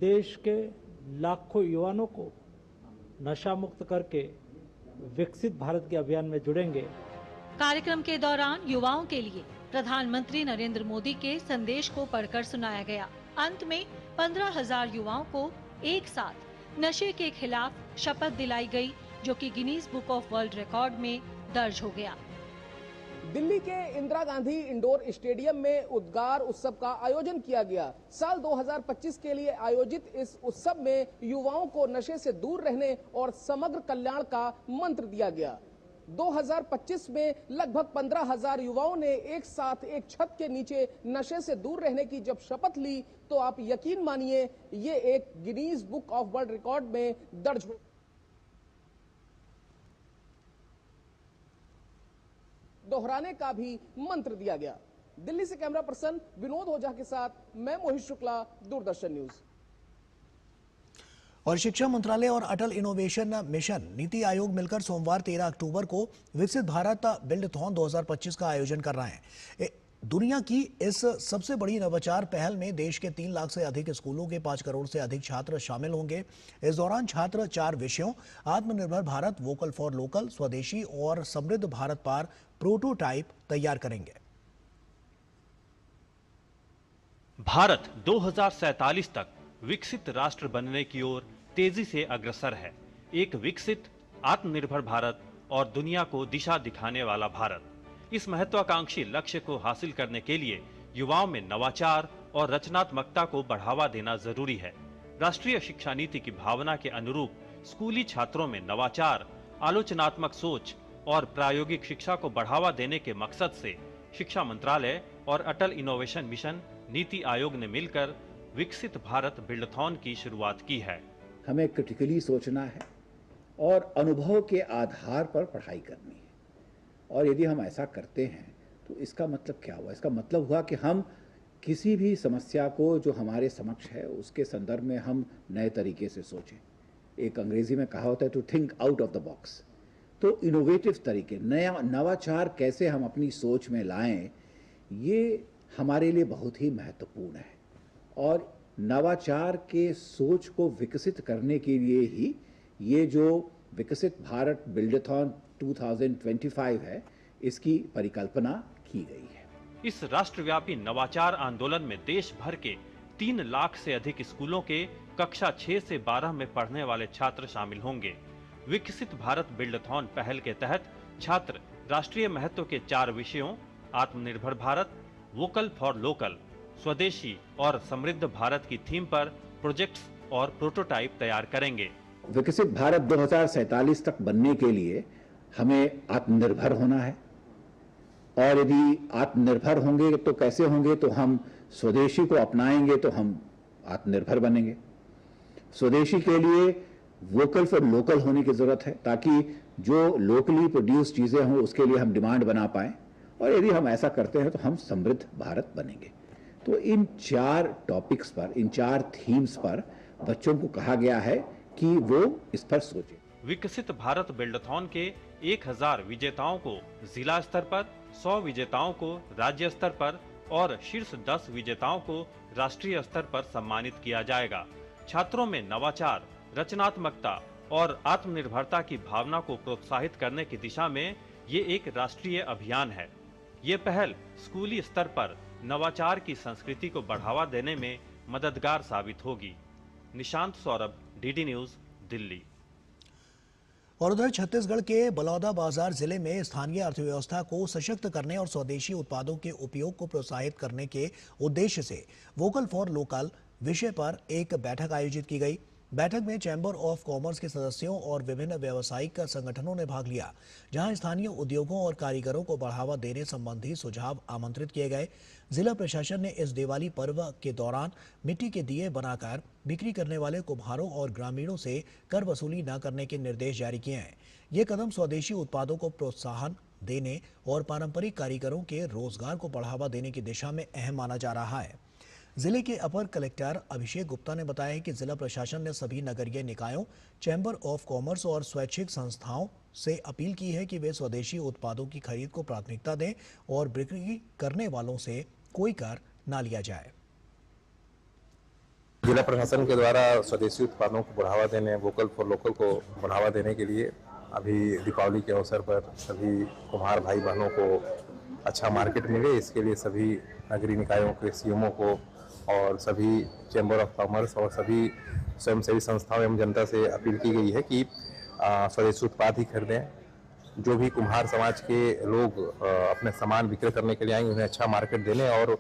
देश के लाखों युवाओं को नशा मुक्त करके विकसित भारत के अभियान में जुड़ेंगे। कार्यक्रम के दौरान युवाओं के लिए प्रधानमंत्री नरेंद्र मोदी के संदेश को पढ़कर सुनाया गया। अंत में 15,000 युवाओं को एक साथ नशे के खिलाफ शपथ दिलाई गई, जो कि Guinness book of world record में दर्ज हो गया। दिल्ली के इंदिरा गांधी इंडोर स्टेडियम में उद्गार उत्सव का आयोजन किया गया। साल 2025 के लिए आयोजित इस उत्सव में युवाओं को नशे से दूर रहने और समग्र कल्याण का मंत्र दिया गया। 2025 में लगभग 15,000 युवाओं ने एक साथ एक छत के नीचे नशे से दूर रहने की जब शपथ ली, तो आप यकीन मानिए ये एक Guinness book of world record में दर्ज हो। दोहराने का भी मंत्र दिया गया। दिल्ली से कैमरा पर्सन विनोद ओझा के साथ मैं मोहित शुक्ला, दूरदर्शन न्यूज। और शिक्षा मंत्रालय और अटल इनोवेशन मिशन नीति आयोग मिलकर सोमवार 13 अक्टूबर को विकसित भारत बिल्डथॉन 2025 का आयोजन कर रहे हैं। दुनिया की इस सबसे बड़ी नवाचार पहल में देश के 3 लाख से अधिक स्कूलों के 5 करोड़ से अधिक छात्र शामिल होंगे। इस दौरान छात्र 4 विषयों आत्मनिर्भर भारत, वोकल फॉर लोकल, स्वदेशी और समृद्ध भारत पर प्रोटोटाइप तैयार करेंगे। भारत 2047 तक विकसित राष्ट्र बनने की ओर तेजी से अग्रसर है। एक विकसित आत्मनिर्भर भारत और दुनिया को दिशा दिखाने वाला भारत। इस महत्वाकांक्षी लक्ष्य को हासिल करने के लिए युवाओं में नवाचार और रचनात्मकता को बढ़ावा देना जरूरी है। राष्ट्रीय शिक्षा नीति की भावना के अनुरूप स्कूली छात्रों में नवाचार, आलोचनात्मक सोच और प्रायोगिक शिक्षा को बढ़ावा देने के मकसद से शिक्षा मंत्रालय और अटल इनोवेशन मिशन नीति आयोग ने मिलकर विकसित भारत बिल्डथॉन की शुरुआत की है। हमें क्रिटिकली सोचना है और अनुभव के आधार पर पढ़ाई करनी है। और यदि हम ऐसा करते हैं तो इसका मतलब क्या हुआ? इसका मतलब हुआ कि हम किसी भी समस्या को जो हमारे समक्ष है उसके संदर्भ में हम नए तरीके से सोचें। एक अंग्रेजी में कहा होता है to think out of the box. तो इनोवेटिव तरीके, नवाचार कैसे हम अपनी सोच में लाएं, ये हमारे लिए बहुत ही महत्वपूर्ण है। और नवाचार के सोच को विकसित करने के लिए ही ये जो विकसित भारत बिल्डथॉन 2025 है, इसकी परिकल्पना की गई है। इस राष्ट्रव्यापी नवाचार आंदोलन में देश भर के 3 लाख से अधिक स्कूलों के कक्षा 6 से 12 में पढ़ने वाले छात्र शामिल होंगे। विकसित भारत बिल्डथॉन पहल के तहत छात्र राष्ट्रीय महत्व के 4 विषयों आत्मनिर्भर भारत, वोकल फॉर लोकल, स्वदेशी और समृद्ध भारत की थीम पर प्रोजेक्ट्स और प्रोटोटाइप तैयार करेंगे। विकसित भारत 2047 तक बनने के लिए हमें आत्मनिर्भर होना है। और यदि आत्मनिर्भर होंगे तो कैसे होंगे? तो हम स्वदेशी को अपनाएंगे तो हम आत्मनिर्भर बनेंगे। स्वदेशी के लिए वोकल फॉर लोकल होने की जरूरत है, ताकि जो लोकली प्रोड्यूस चीजें हों उसके लिए हम डिमांड बना पाएं। और यदि हम ऐसा करते हैं तो हम समृद्ध भारत बनेंगे। तो इन 4 टॉपिक्स पर, इन 4 थीम्स पर बच्चों को कहा गया है कि वो इस पर सोचें। विकसित भारत बिल्डथॉन के 1000 विजेताओं को जिला स्तर पर, 100 विजेताओं को राज्य स्तर पर और शीर्ष 10 विजेताओं को राष्ट्रीय स्तर पर सम्मानित किया जाएगा। छात्रों में नवाचार, रचनात्मकता और आत्मनिर्भरता की भावना को प्रोत्साहित करने की दिशा में ये एक राष्ट्रीय अभियान है। ये पहल स्कूली स्तर पर नवाचार की संस्कृति को बढ़ावा देने में मददगार साबित होगी। Nishant Saurabh, DD news, Delhi. और उधर छत्तीसगढ़ के बलौदाबाजार जिले में स्थानीय अर्थव्यवस्था को सशक्त करने और स्वदेशी उत्पादों के उपयोग को प्रोत्साहित करने के उद्देश्य से वोकल फॉर लोकल विषय पर एक बैठक आयोजित की गई। बैठक में चैम्बर ऑफ कॉमर्स के सदस्यों और विभिन्न व्यावसायिक संगठनों ने भाग लिया, जहां स्थानीय उद्योगों और कारीगरों को बढ़ावा देने संबंधी सुझाव आमंत्रित किए गए। जिला प्रशासन ने इस दिवाली पर्व के दौरान मिट्टी के दिए बनाकर बिक्री करने वाले कुम्हारों और ग्रामीणों से कर वसूली न करने के निर्देश जारी किए हैं। ये कदम स्वदेशी उत्पादों को प्रोत्साहन देने और पारंपरिक कारीगरों के रोजगार को बढ़ावा देने की दिशा में अहम माना जा रहा है। जिले के अपर कलेक्टर अभिषेक गुप्ता ने बताया कि जिला प्रशासन ने सभी नगरीय निकायों, चैम्बर ऑफ कॉमर्स और स्वैच्छिक संस्थाओं से अपील की है कि वे स्वदेशी उत्पादों की खरीद को प्राथमिकता दें और बिक्री करने वालों से कोई कर न लिया जाए। जिला प्रशासन के द्वारा स्वदेशी उत्पादों को बढ़ावा देने, वोकल फॉर लोकल को बढ़ावा देने के लिए अभी दीपावली के अवसर पर सभी कुम्हार भाई बहनों को अच्छा मार्केट मिले, इसके लिए सभी नगरीय निकायों के सीएमओ को और सभी चैम्बर ऑफ कॉमर्स और सभी स्वयंसेवी संस्थाओं एवं जनता से अपील की गई है कि स्वदेशी उत्पाद ही खरीदें। जो भी कुम्हार समाज के लोग अपने सामान विक्रय करने के लिए आएंगे उन्हें अच्छा मार्केट देने और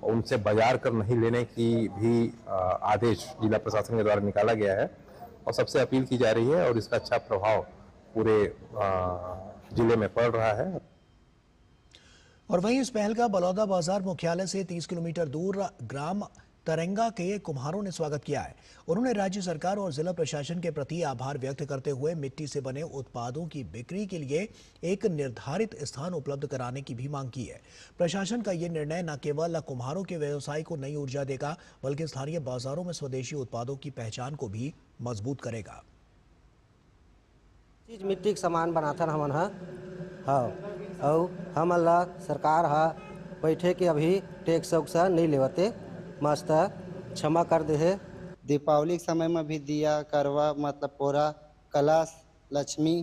उनसे बाजार कर नहीं लेने की भी आदेश जिला प्रशासन के द्वारा निकाला गया है और सबसे अपील की जा रही है और इसका अच्छा प्रभाव पूरे जिले में पड़ रहा है। और वहीं इस पहल का बलौदा बाजार मुख्यालय से 30 किलोमीटर दूर ग्राम तरंगा के कुम्हारों ने स्वागत किया है। उन्होंने राज्य सरकार और जिला प्रशासन के प्रति आभार व्यक्त करते हुए मिट्टी से बने उत्पादों की बिक्री के लिए एक निर्धारित स्थान उपलब्ध कराने की भी मांग की है। प्रशासन का ये निर्णय न केवल कुम्हारों के व्यवसाय को नई ऊर्जा देगा बल्कि स्थानीय बाजारों में स्वदेशी उत्पादों की पहचान को भी मजबूत करेगा। चीज मिट्टी के सामान बनाथन हमन और हम सरकार बैठे के अभी टैक्स उक्स नहीं लेवते, मस्त क्षमा कर दे है। दीपावली के समय में भी दिया करवा मतलब पोरा कलश लक्ष्मी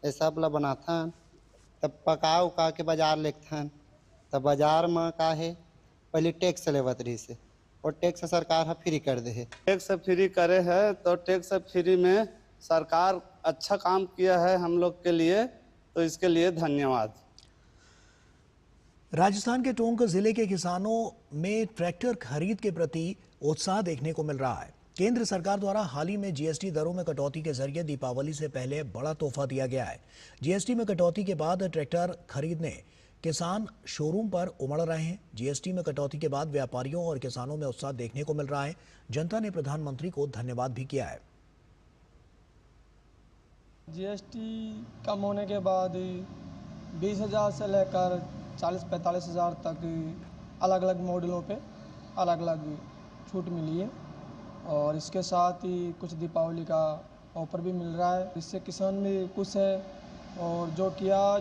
ये सब ला बनाथन, तब पका उका के बाजार लेथन। तब बाजार में का है पहले टैक्स लेवत रही से और टैक्स सरकार फ्री कर दे है। टैक्स फ्री करे है तो टैक्स फ्री में सरकार अच्छा काम किया है हम लोग के लिए, तो इसके लिए धन्यवाद। राजस्थान के टोंक जिले के किसानों में ट्रैक्टर खरीद के प्रति उत्साह देखने को मिल रहा है। केंद्र सरकार द्वारा हाल ही में जीएसटी दरों में कटौती के जरिए दीपावली से पहले बड़ा तोहफा दिया गया है। जीएसटी में कटौती के बाद ट्रैक्टर खरीदने किसान शोरूम पर उमड़ रहे हैं। जीएसटी में कटौती के बाद व्यापारियों और किसानों में उत्साह देखने को मिल रहा है। जनता ने प्रधानमंत्री को धन्यवाद भी किया है। जीएसटी कम होने के बाद 20,000 से लेकर 40-45 हज़ार तक अलग अलग मॉडलों पे अलग अलग छूट मिली है और इसके साथ ही कुछ दीपावली का ऑफर भी मिल रहा है। इससे किसान भी खुश है और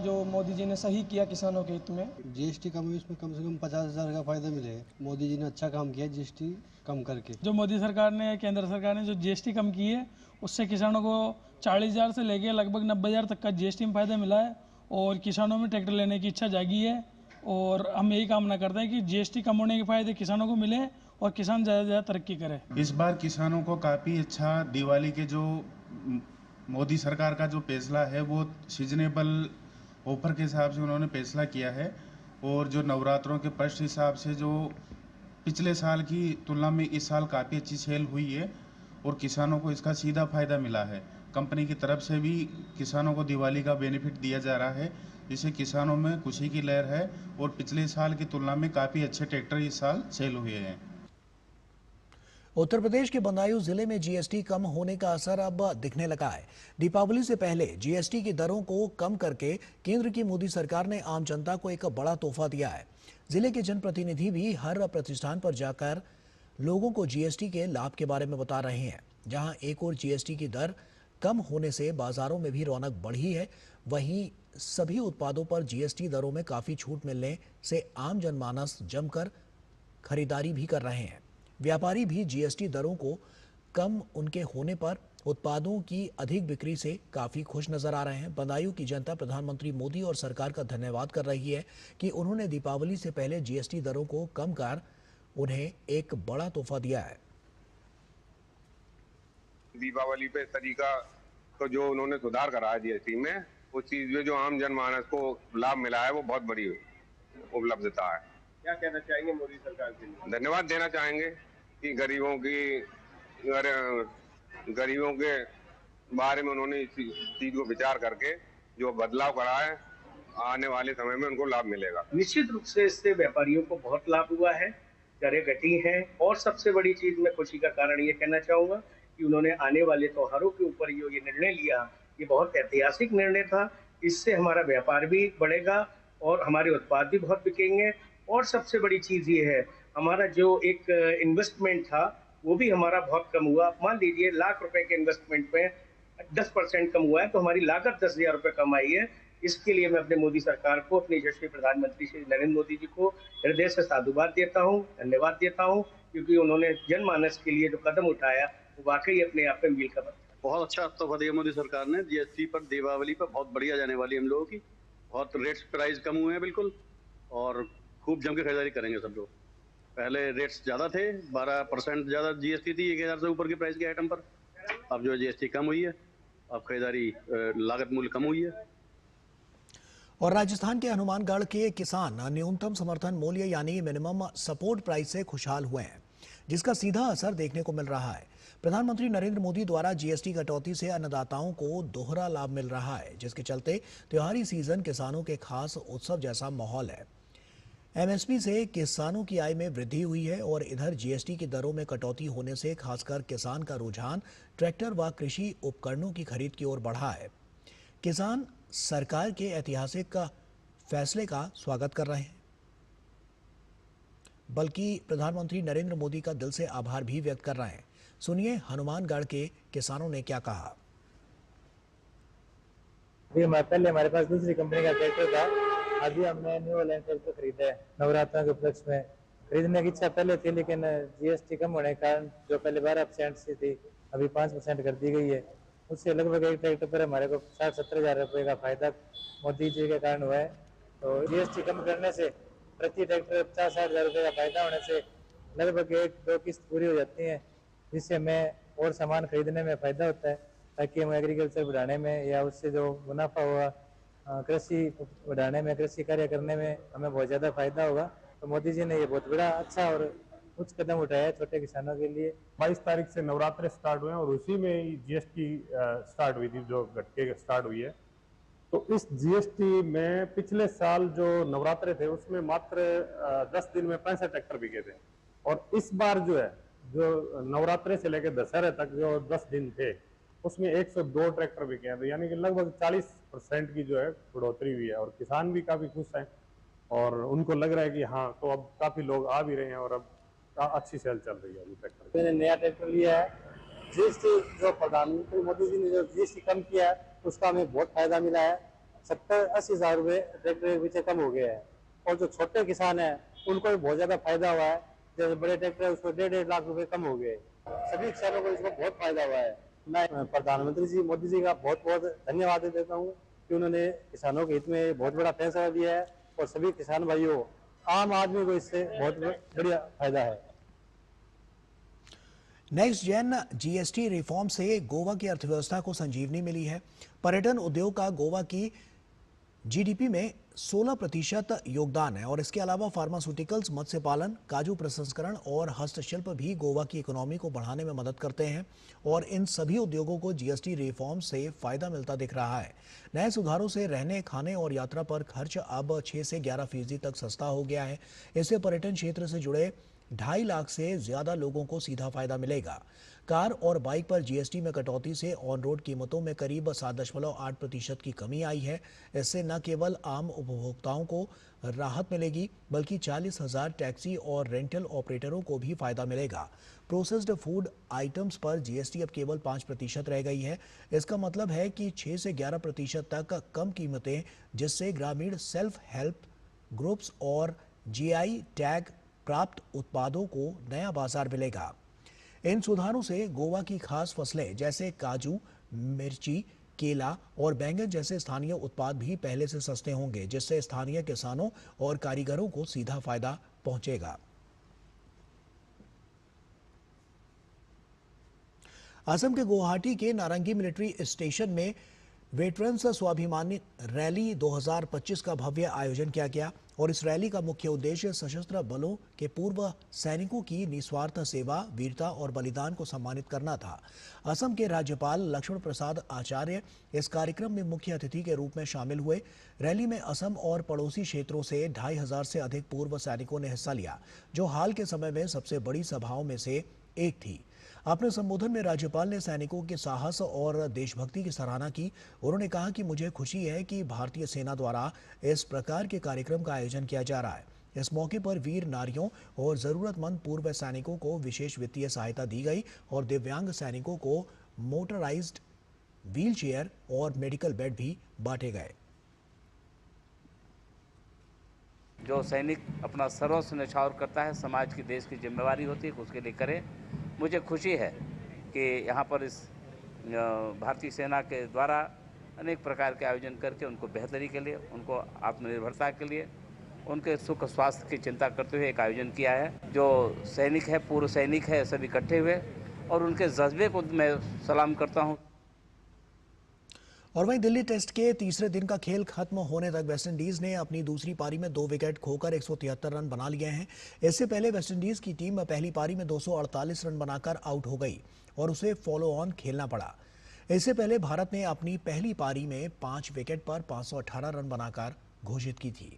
जो मोदी जी ने सही किया किसानों के हित में। जीएसटी कम हुई, इसमें कम से कम 50,000 का फायदा मिले। मोदी जी ने अच्छा काम किया जीएसटी कम करके। जो मोदी सरकार ने केंद्र सरकार ने जो जीएसटी कम की है उससे किसानों को 40,000 से लेके लगभग 90,000 तक का जीएसटी में फायदा मिला है और किसानों में ट्रैक्टर लेने की इच्छा जागी है और हम यही कामना करते हैं कि जीएसटी कम होने के फायदे किसानों को मिले और किसान ज़्यादा से ज़्यादा तरक्की करे। इस बार किसानों को काफ़ी अच्छा दिवाली के जो मोदी सरकार का जो फैसला है वो सीजनेबल ऑफर के हिसाब से उन्होंने फैसला किया है और जो नवरात्रों के फर्स्ट हिसाब से जो पिछले साल की तुलना में इस साल काफ़ी अच्छी सेल हुई है और किसानों को इसका सीधा फायदा मिला है। कंपनी की तरफ से भी किसानों को दिवाली का बेनिफिट दिया जा रहा है, जिससे किसानों में खुशी की लहर है और पिछले साल की तुलना में काफ़ी अच्छे ट्रैक्टर इस साल सेल हुए हैं। उत्तर प्रदेश के बदायूं जिले में जीएसटी कम होने का असर अब दिखने लगा है। दीपावली से पहले जीएसटी की दरों को कम करके केंद्र की मोदी सरकार ने आम जनता को एक बड़ा तोहफा दिया है। जिले के जनप्रतिनिधि भी हर प्रतिष्ठान पर जाकर लोगों को जीएसटी के लाभ के बारे में बता रहे हैं। जहां एक और जीएसटी की दर कम होने से बाजारों में भी रौनक बढ़ी है, वहीं सभी उत्पादों पर जीएसटी दरों में काफी छूट मिलने से आम जनमानस जमकर खरीदारी भी कर रहे हैं। व्यापारी भी जीएसटी दरों को कम उनके होने पर उत्पादों की अधिक बिक्री से काफी खुश नजर आ रहे हैं। बदायूं की जनता प्रधानमंत्री मोदी और सरकार का धन्यवाद कर रही है कि उन्होंने दीपावली से पहले जीएसटी दरों को कम कर उन्हें एक बड़ा तोहफा दिया है। दीपावली पे तरीका तो जो उन्होंने सुधार करा है जीएसटी में, उस चीज में जो आम जनमानस को लाभ मिला है वो बहुत बड़ी उपलब्धता है। क्या कहना चाहेंगे मोदी सरकार के लिए? धन्यवाद देना चाहेंगे कि गरीबों के बारे में उन्होंने इस चीज को विचार करके जो बदलाव करा है, आने वाले समय में उनको लाभ मिलेगा। निश्चित रूप से इससे व्यापारियों को बहुत लाभ हुआ है, दरें घटी हैं और सबसे बड़ी चीज में खुशी का कारण ये कहना चाहूंगा कि उन्होंने आने वाले त्योहारों के ऊपर जो ये निर्णय लिया, ये बहुत ऐतिहासिक निर्णय था। इससे हमारा व्यापार भी बढ़ेगा और हमारे उत्पाद भी बहुत बिकेंगे और सबसे बड़ी चीज ये है, हमारा जो एक इन्वेस्टमेंट था वो भी हमारा बहुत कम हुआ। मान लीजिए लाख रुपए के इन्वेस्टमेंट में 10% कम हुआ है तो हमारी लागत 10,000 रुपये कम आई है। इसके लिए मैं अपने मोदी सरकार को, अपने यशस्वी प्रधानमंत्री श्री नरेंद्र मोदी जी को हृदय से साधुवाद देता हूँ, धन्यवाद देता हूँ, क्योंकि उन्होंने जनमानस के लिए जो कदम उठाया वो वाकई अपने आप में मील का पत्थर। बहुत अच्छा तोहफा दिया मोदी सरकार ने। जीएसटी पर दीपावली पर बहुत बढ़िया जाने वाली हम लोगों की, बहुत रेट्स प्राइस कम हुए हैं बिल्कुल, और खूब जम के खरीदारी करेंगे सब लोग। पहले रेट्स ज़्यादा थे, 12% ज़्यादा जीएसटी थी 1000 से ऊपर की प्राइस के आइटम पर। अब जो जीएसटी कम हुई है, अब खरीदारी लागत मूल्य कम हुई है। और राजस्थान के हनुमानगढ़ के किसान न्यूनतम समर्थन मूल्य यानी मिनिमम सपोर्ट प्राइस से खुशहाल हुए हैं, जिसका सीधा असर देखने को मिल रहा है। प्रधानमंत्री नरेंद्र मोदी द्वारा जीएसटी कटौती से अन्नदाताओं को दोहरा लाभ मिल रहा है, जिसके चलते त्योहारी सीजन किसानों के खास उत्सव जैसा माहौल है। एमएसपी से किसानों की आय में वृद्धि हुई है और इधर जीएसटी की दरों में कटौती होने से खासकर किसान का रुझान ट्रैक्टर व कृषि उपकरणों की खरीद की ओर बढ़ा है। किसान सरकार के ऐतिहासिक फैसले का स्वागत कर रहे हैं, बल्कि प्रधानमंत्री नरेंद्र मोदी का दिल से आभार भी व्यक्त कर रहे हैं। सुनिए हनुमानगढ़ के किसानों ने क्या कहा। पहले हमारे पास दूसरी कंपनी का ट्रैक्टर था, अभी हमने न्यू लैंड ट्रैक्टर खरीदा है। नवरात्रों के उपलक्ष्य में खरीदने की इच्छा पहले थी, लेकिन जीएसटी कम होने के कारण जो पहले 12% से थी अभी 5% कर दी गई है। उससे लगभग एक ट्रैक्टर पर हमारे को 60-70 हज़ार रुपये का फायदा मोदी जी के कारण हुआ है। तो जीएसटी कम करने से प्रति ट्रैक्टर 50-60 हज़ार रुपये का फायदा होने से लगभग 1-2 किस्त पूरी हो जाती है, जिससे हमें और सामान खरीदने में फ़ायदा होता है, ताकि हम एग्रीकल्चर बढ़ाने में या उससे जो मुनाफा हुआ कृषि बढ़ाने में, कृषि कार्य करने में हमें बहुत ज़्यादा फायदा होगा। तो मोदी जी ने ये बहुत बड़ा अच्छा और उच्च कदम उठाया है छोटे किसानों के लिए। 22 तारीख से नवरात्रे स्टार्ट हुए हैं और उसी में जीएसटी स्टार्ट हुई थी, जो घटके स्टार्ट हुई है। तो इस जीएसटी में पिछले साल जो नवरात्रे थे उसमें मात्र 10 दिन में 65 ट्रैक्टर बिके थे, और इस बार जो है, जो नवरात्रे से लेकर दशहरे तक जो 10 दिन थे उसमें 102 ट्रैक्टर बिके हैं। तो यानी कि लगभग 40% की जो है बढ़ोतरी हुई है, और किसान भी काफी खुश हैं और उनको लग रहा है कि हाँ, तो अब काफी लोग आ भी रहे हैं और अब अच्छी सेल चल रही है अभी ट्रैक्टर। मैंने नया ट्रैक्टर लिया है। जीएसटी जो प्रधानमंत्री मोदी जी ने जो जीएसटी कम किया है उसका हमें बहुत फायदा मिला है। 70-80 हज़ार रुपये ट्रैक्टर के पीछे कम हो गए हैं, और जो छोटे किसान हैं उनको भी बहुत ज्यादा फायदा हुआ है। जैसे बड़े ट्रैक्टर उसको 1.5 लाख रुपए कम हो गए। सभी किसानों को इसको बहुत फायदा हुआ है। मैं प्रधानमंत्री जी मोदी जी का बहुत बहुत धन्यवाद देता हूँ कि उन्होंने किसानों के हित में बहुत बड़ा फैसला लिया है, और सभी किसान भाइयों, आम आदमी को इससे बहुत बढ़िया फायदा है। नेक्स्ट जेन जीएसटी रिफॉर्म से गोवा की अर्थव्यवस्था को संजीवनी मिली है। पर्यटन उद्योग का गोवा की जीडीपी में 16% योगदान है, और इसके अलावा फार्मास्यूटिकल्स, मत्स्य पालन, काजू प्रसंस्करण और हस्तशिल्प भी गोवा की इकोनॉमी को बढ़ाने में मदद करते हैं, और इन सभी उद्योगों को जीएसटी रिफॉर्म से फायदा मिलता दिख रहा है। नए सुधारों से रहने, खाने और यात्रा पर खर्च अब 6 से 11% तक सस्ता हो गया है। इससे पर्यटन क्षेत्र से जुड़े 2.5 लाख से ज्यादा लोगों को सीधा फायदा मिलेगा। कार और बाइक पर जीएसटी में कटौती से ऑन रोड कीमतों में करीब 7.8% की कमी आई है। इससे न केवल आम उपभोक्ताओं को राहत मिलेगी, बल्कि 40,000 टैक्सी और रेंटल ऑपरेटरों को भी फायदा मिलेगा। प्रोसेस्ड फूड आइटम्स पर जीएसटी अब केवल 5% रह गई है। इसका मतलब है कि 6 से 11% तक कम कीमतें, जिससे ग्रामीण सेल्फ हेल्प ग्रुप्स और जीआई टैग प्राप्त उत्पादों को नया बाजार मिलेगा। इन सुधारों से गोवा की खास फसलें जैसे काजू, मिर्ची, केला और बैंगन जैसे स्थानीय उत्पाद भी पहले से सस्ते होंगे, जिससे स्थानीय किसानों और कारीगरों को सीधा फायदा पहुंचेगा। असम के गुवाहाटी के नारंगी मिलिट्री स्टेशन में वेटरन्स स्वाभिमान रैली 2025 का भव्य आयोजन किया गया, और इस रैली का मुख्य उद्देश्य सशस्त्र बलों के पूर्व सैनिकों की निस्वार्थ सेवा, वीरता और बलिदान को सम्मानित करना था। असम के राज्यपाल लक्ष्मण प्रसाद आचार्य इस कार्यक्रम में मुख्य अतिथि के रूप में शामिल हुए। रैली में असम और पड़ोसी क्षेत्रों से 2,500 से अधिक पूर्व सैनिकों ने हिस्सा लिया, जो हाल के समय में सबसे बड़ी सभाओं में से एक थी। अपने संबोधन में राज्यपाल ने सैनिकों के साहस और देशभक्ति की सराहना की। उन्होंने कहा कि मुझे खुशी है कि भारतीय सेना द्वारा इस प्रकार के कार्यक्रम का आयोजन किया जा रहा है। इस मौके पर वीर नारियों और जरूरतमंद पूर्व सैनिकों को विशेष वित्तीय सहायता दी गई, और दिव्यांग सैनिकों को मोटराइज्ड व्हीलचेयर और मेडिकल बेड भी बांटे गए। जो सैनिक अपना सर्वस्व न्यौछावर करता है, समाज की, देश की जिम्मेवारी होती है कि उसके लिए करे। मुझे खुशी है कि यहाँ पर इस भारतीय सेना के द्वारा अनेक प्रकार के आयोजन करके उनको बेहतरी के लिए, उनको आत्मनिर्भरता के लिए, उनके सुख स्वास्थ्य की चिंता करते हुए एक आयोजन किया है। जो सैनिक है, पूर्व सैनिक है, सब इकट्ठे हुए और उनके जज्बे को मैं सलाम करता हूँ। और वहीं दिल्ली टेस्ट के तीसरे दिन का खेल खत्म होने तक वेस्टइंडीज ने अपनी दूसरी पारी में 2 विकेट खोकर 173 रन बना लिए हैं। इससे पहले वेस्टइंडीज की टीम पहली पारी में 248 रन बनाकर आउट हो गई और उसे फॉलो ऑन खेलना पड़ा। इससे पहले भारत ने अपनी पहली पारी में 5 विकेट पर 518 रन बनाकर घोषित की थी।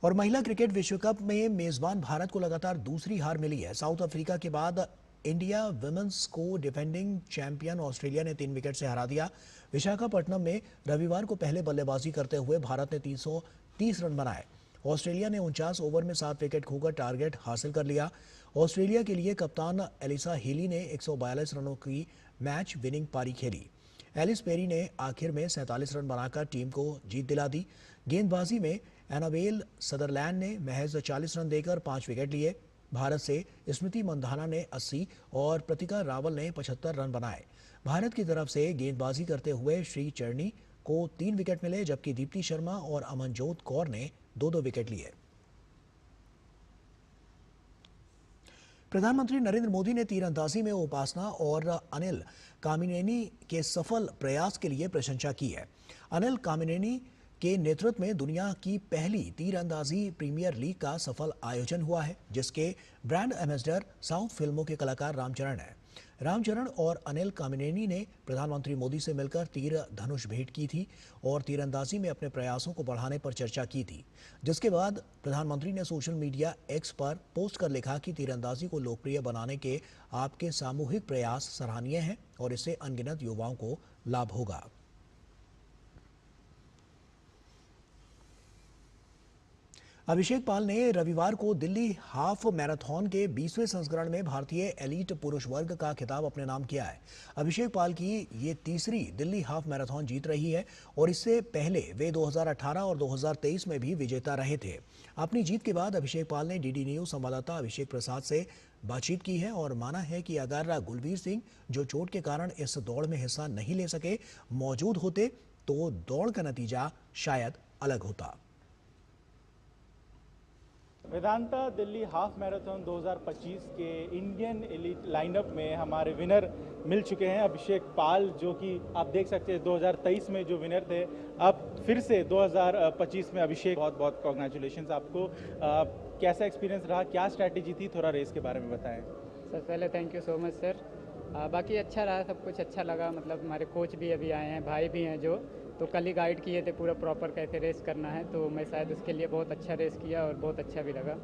और महिला क्रिकेट विश्व कप में मेजबान भारत को लगातार दूसरी हार मिली है। साउथ अफ्रीका के बाद इंडिया विमेंस को डिफेंडिंग चैंपियन ऑस्ट्रेलिया ने 3 विकेट से हरा दिया। विशाखापट्टनम में रविवार को पहले बल्लेबाजी करते हुए भारत ने 330 रन बनाए। ऑस्ट्रेलिया ने 49 ओवर में 7 विकेट खोकर टारगेट हासिल कर लिया। ऑस्ट्रेलिया के लिए कप्तान एलिसा हीली ने 142 रनों की मैच विनिंग पारी खेली। एलिस पेरी ने आखिर में 47 रन बनाकर टीम को जीत दिला दी। गेंदबाजी में एनाबेल सदरलैंड ने महज 40 रन देकर 5 विकेट लिए। भारत से स्मृति मंधाना ने 80 और प्रतिका रावल ने 75 रन बनाए। भारत की तरफ से गेंदबाजी करते हुए श्री चरनी को 3 विकेट मिले, जबकि दीप्ति शर्मा और अमनजोत कौर ने 2-2 विकेट लिए। प्रधानमंत्री नरेंद्र मोदी ने तीरंदाजी में उपासना और अनिल कामिनेनी के सफल प्रयास के लिए प्रशंसा की है। अनिल कामिनेनी के नेतृत्व में दुनिया की पहली तीरंदाजी प्रीमियर लीग का सफल आयोजन हुआ है, जिसके ब्रांड एम्बेसडर साउथ फिल्मों के कलाकार रामचरण हैं। रामचरण और अनिल कामिनेनी ने प्रधानमंत्री मोदी से मिलकर तीर धनुष भेंट की थी और तीरंदाजी में अपने प्रयासों को बढ़ाने पर चर्चा की थी, जिसके बाद प्रधानमंत्री ने सोशल मीडिया एक्स पर पोस्ट कर लिखा कि तीरंदाजी को लोकप्रिय बनाने के आपके सामूहिक प्रयास सराहनीय हैं और इससे अनगिनत युवाओं को लाभ होगा। अभिषेक पाल ने रविवार को दिल्ली हाफ मैराथन के 20वें संस्करण में भारतीय एलीट पुरुष वर्ग का खिताब अपने नाम किया है। अभिषेक पाल की ये तीसरी दिल्ली हाफ मैराथन जीत रही है और इससे पहले वे 2018 और 2023 में भी विजेता रहे थे। अपनी जीत के बाद अभिषेक पाल ने डीडी न्यूज संवाददाता अभिषेक प्रसाद से बातचीत की है और माना है कि अगर गुलवीर सिंह, जो चोट के कारण इस दौड़ में हिस्सा नहीं ले सके, मौजूद होते तो दौड़ का नतीजा शायद अलग होता। वेदांता दिल्ली हाफ मैराथन 2025 के इंडियन एलीट लाइनअप में हमारे विनर मिल चुके हैं। अभिषेक पाल, जो कि आप देख सकते हैं 2023 में जो विनर थे, अब फिर से 2025 में अभिषेक, बहुत बहुत कॉन्ग्रेचुलेशंस आपको। कैसा एक्सपीरियंस रहा, क्या स्ट्रैटेजी थी, थोड़ा रेस के बारे में बताएं। सर पहले thank you so much sir. बाकी अच्छा रहा, सब कुछ अच्छा लगा। मतलब हमारे कोच भी अभी आए हैं, भाई भी हैं जो, तो कल ही गाइड किए थे पूरा प्रॉपर कैसे रेस करना है, तो मैं शायद उसके लिए बहुत अच्छा रेस किया और बहुत अच्छा भी लगा।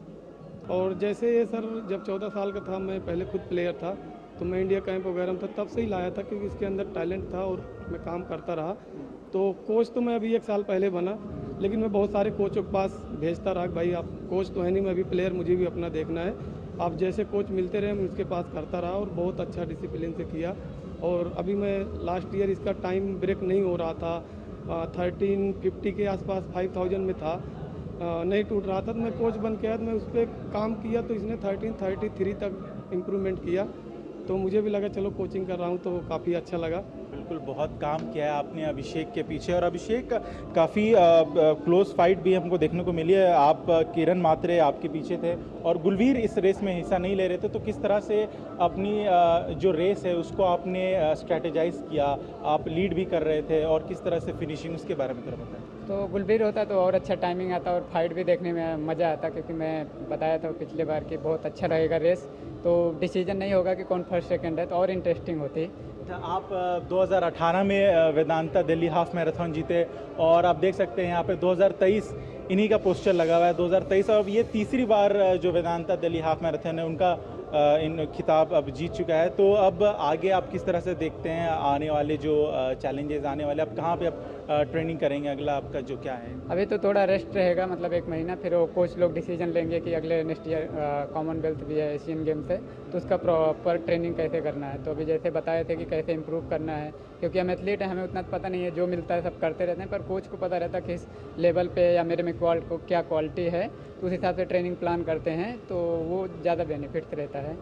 और जैसे ये सर जब 14 साल का था, मैं पहले खुद प्लेयर था, तो मैं इंडिया कैंप वगैरह में था, तब से ही लाया था क्योंकि इसके अंदर टैलेंट था और मैं काम करता रहा। तो कोच तो मैं अभी 1 साल पहले बना, लेकिन मैं बहुत सारे कोचों के पास भेजता रहा, भाई आप कोच तो है नहीं, मैं अभी प्लेयर, मुझे भी अपना देखना है। आप जैसे कोच मिलते रहे, मैं उसके पास करता रहा और बहुत अच्छा डिसिप्लिन से किया। और अभी मैं लास्ट ईयर इसका टाइम ब्रेक नहीं हो रहा था, 1350 के आसपास 5000 में था, नहीं टूट रहा था, तो मैं कोच बन के आया, तो मैं उस पर काम किया, तो इसने 1333 तक इम्प्रूवमेंट किया। तो मुझे भी लगा चलो कोचिंग कर रहा हूँ, तो काफ़ी अच्छा लगा। बिल्कुल, बहुत काम किया है आपने अभिषेक के पीछे, और अभिषेक काफ़ी क्लोज फाइट भी हमको देखने को मिली है। आप किरण मात्रे आपके पीछे थे और गुलवीर इस रेस में हिस्सा नहीं ले रहे थे, तो किस तरह से अपनी जो रेस है उसको आपने स्ट्रैटेजाइज किया, आप लीड भी कर रहे थे, और किस तरह से फिनिशिंग, उसके बारे में थोड़ा बताएं। तो गुलवीर होता तो और अच्छा टाइमिंग आता और फाइट भी देखने में मज़ा आता, क्योंकि मैं बताया था पिछले बार कि बहुत अच्छा रहेगा रेस, तो डिसीजन नहीं होगा कि कौन फर्स्ट सेकंड है, तो और इंटरेस्टिंग होती। आप 2018 में वेदांता दिल्ली हाफ मैराथन जीते और आप देख सकते हैं यहाँ पे 2023 इन्हीं का पोस्टर लगा हुआ है, 2023, और ये तीसरी बार जो वेदांता दिल्ली हाफ मैराथन है उनका इन खिताब अब जीत चुका है। तो अब आगे आप किस तरह से देखते हैं आने वाले जो चैलेंजेस आने वाले, आप कहाँ पे आप ट्रेनिंग करेंगे, अगला आपका जो क्या है? अभी तो थोड़ा रेस्ट रहेगा, मतलब 1 महीना, फिर वो कोच लोग डिसीजन लेंगे कि अगले नेक्स्ट ईयर कॉमनवेल्थ भी है, एशियन गेम्स है, तो उसका प्रॉपर ट्रेनिंग कैसे करना है। तो अभी जैसे बताए थे कि कैसे इम्प्रूव करना है, क्योंकि हम एथलीट हैं, हमें उतना पता नहीं है, जो मिलता है सब करते रहते हैं, पर कोच को पता रहता है किस लेवल पे या मेरे में क्या क्वालिटी है, तो उस हिसाब से ट्रेनिंग प्लान करते हैं, तो वो ज़्यादा बेनिफिट्स रहता है।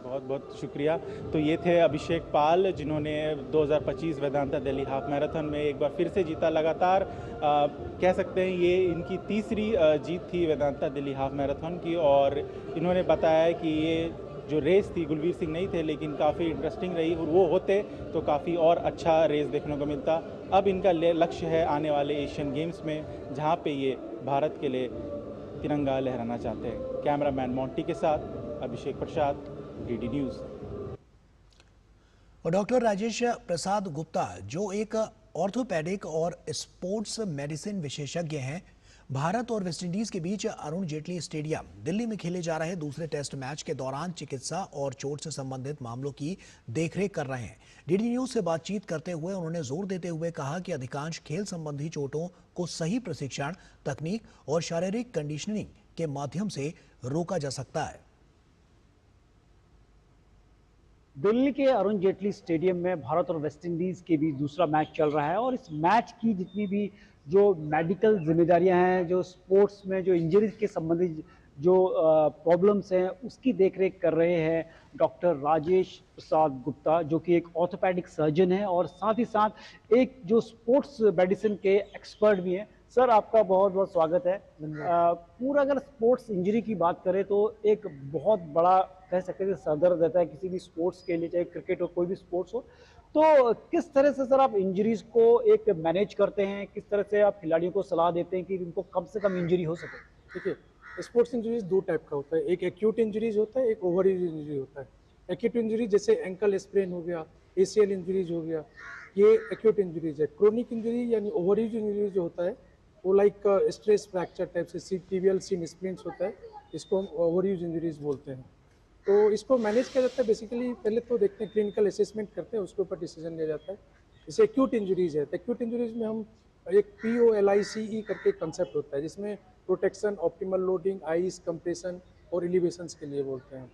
बहुत बहुत शुक्रिया। तो ये थे अभिषेक पाल, जिन्होंने 2025 वेदांता दिल्ली हाफ मैराथन में एक बार फिर से जीता। लगातार कह सकते हैं ये इनकी तीसरी जीत थी वेदांता दिल्ली हाफ मैराथन की, और इन्होंने बताया कि ये जो रेस थी, गुलवीर सिंह नहीं थे लेकिन काफ़ी इंटरेस्टिंग रही, और वो होते तो काफ़ी और अच्छा रेस देखने को मिलता। अब इनका लक्ष्य है आने वाले एशियन गेम्स में, जहाँ पे ये भारत के लिए तिरंगा लहराना चाहते हैं। कैमरामैन मोंटी के साथ अभिषेक प्रसाद, डीडी न्यूज़। और डॉक्टर राजेश प्रसाद गुप्ता, जो एक ऑर्थोपेडिक और स्पोर्ट्स मेडिसिन विशेषज्ञ हैं, भारत और वेस्टइंडीज के बीच अरुण जेटली स्टेडियम दिल्ली में खेले जा रहे दूसरे टेस्ट मैच के दौरान चिकित्सा और चोट से संबंधित मामलों की देखरेख कर रहे हैं। डीडी न्यूज से बातचीत करते हुए उन्होंने जोर देते हुए कहा कि अधिकांश खेल संबंधी चोटों को सही प्रशिक्षण, तकनीक और शारीरिक कंडीशनिंग के माध्यम से रोका जा सकता है। दिल्ली के अरुण जेटली स्टेडियम में भारत और वेस्टइंडीज के बीच दूसरा मैच चल रहा है, और इस मैच की जितनी भी जो मेडिकल जिम्मेदारियां हैं, जो स्पोर्ट्स में जो इंजरीज के संबंधित जो प्रॉब्लम्स हैं, उसकी देखरेख कर रहे हैं डॉक्टर राजेश प्रसाद गुप्ता, जो कि एक ऑर्थोपेडिक सर्जन है और साथ ही साथ एक जो स्पोर्ट्स मेडिसिन के एक्सपर्ट भी हैं। सर, आपका बहुत बहुत स्वागत है। पूरा अगर स्पोर्ट्स इंजरी की बात करें तो एक बहुत बड़ा कह सकते हैं सरदर्द रहता है किसी भी स्पोर्ट्स के लिए, चाहे क्रिकेट हो, कोई भी स्पोर्ट्स हो। तो किस तरह से सर आप इंजरीज को एक मैनेज करते हैं, किस तरह से आप खिलाड़ियों को सलाह देते हैं कि इनको कम से कम इंजरी हो सके? देखिए, स्पोर्ट्स इंजरीज दो टाइप का होता है, एक एक्यूट इंजरीज होता है, एक ओवर इंजरी होता है। एक्यूट इंजरी जैसे एंकल स्प्रेन हो गया, ACL इंजरीज हो गया, ये एक्यूट इंजरीज है। क्रोनिक इंजरी यानी ओवर इंजरी जो होता है वो लाइक स्ट्रेस फ्रैक्चर टाइप से टिबियल सीन स्प्लिंट्स होता है, इसको हम ओवरयूज इंजरीज बोलते हैं। तो इसको मैनेज किया जाता है बेसिकली, पहले तो देखते हैं, क्लिनिकल असेसमेंट करते हैं, उसके ऊपर डिसीजन लिया जाता है। जैसे एक्यूट इंजरीज है, तो एक्यूट इंजरीज में हम एक POLICE करके कंसेप्ट होता है, जिसमें protection, optimal loading, ice, compression और एलिवेशन के लिए बोलते हैं।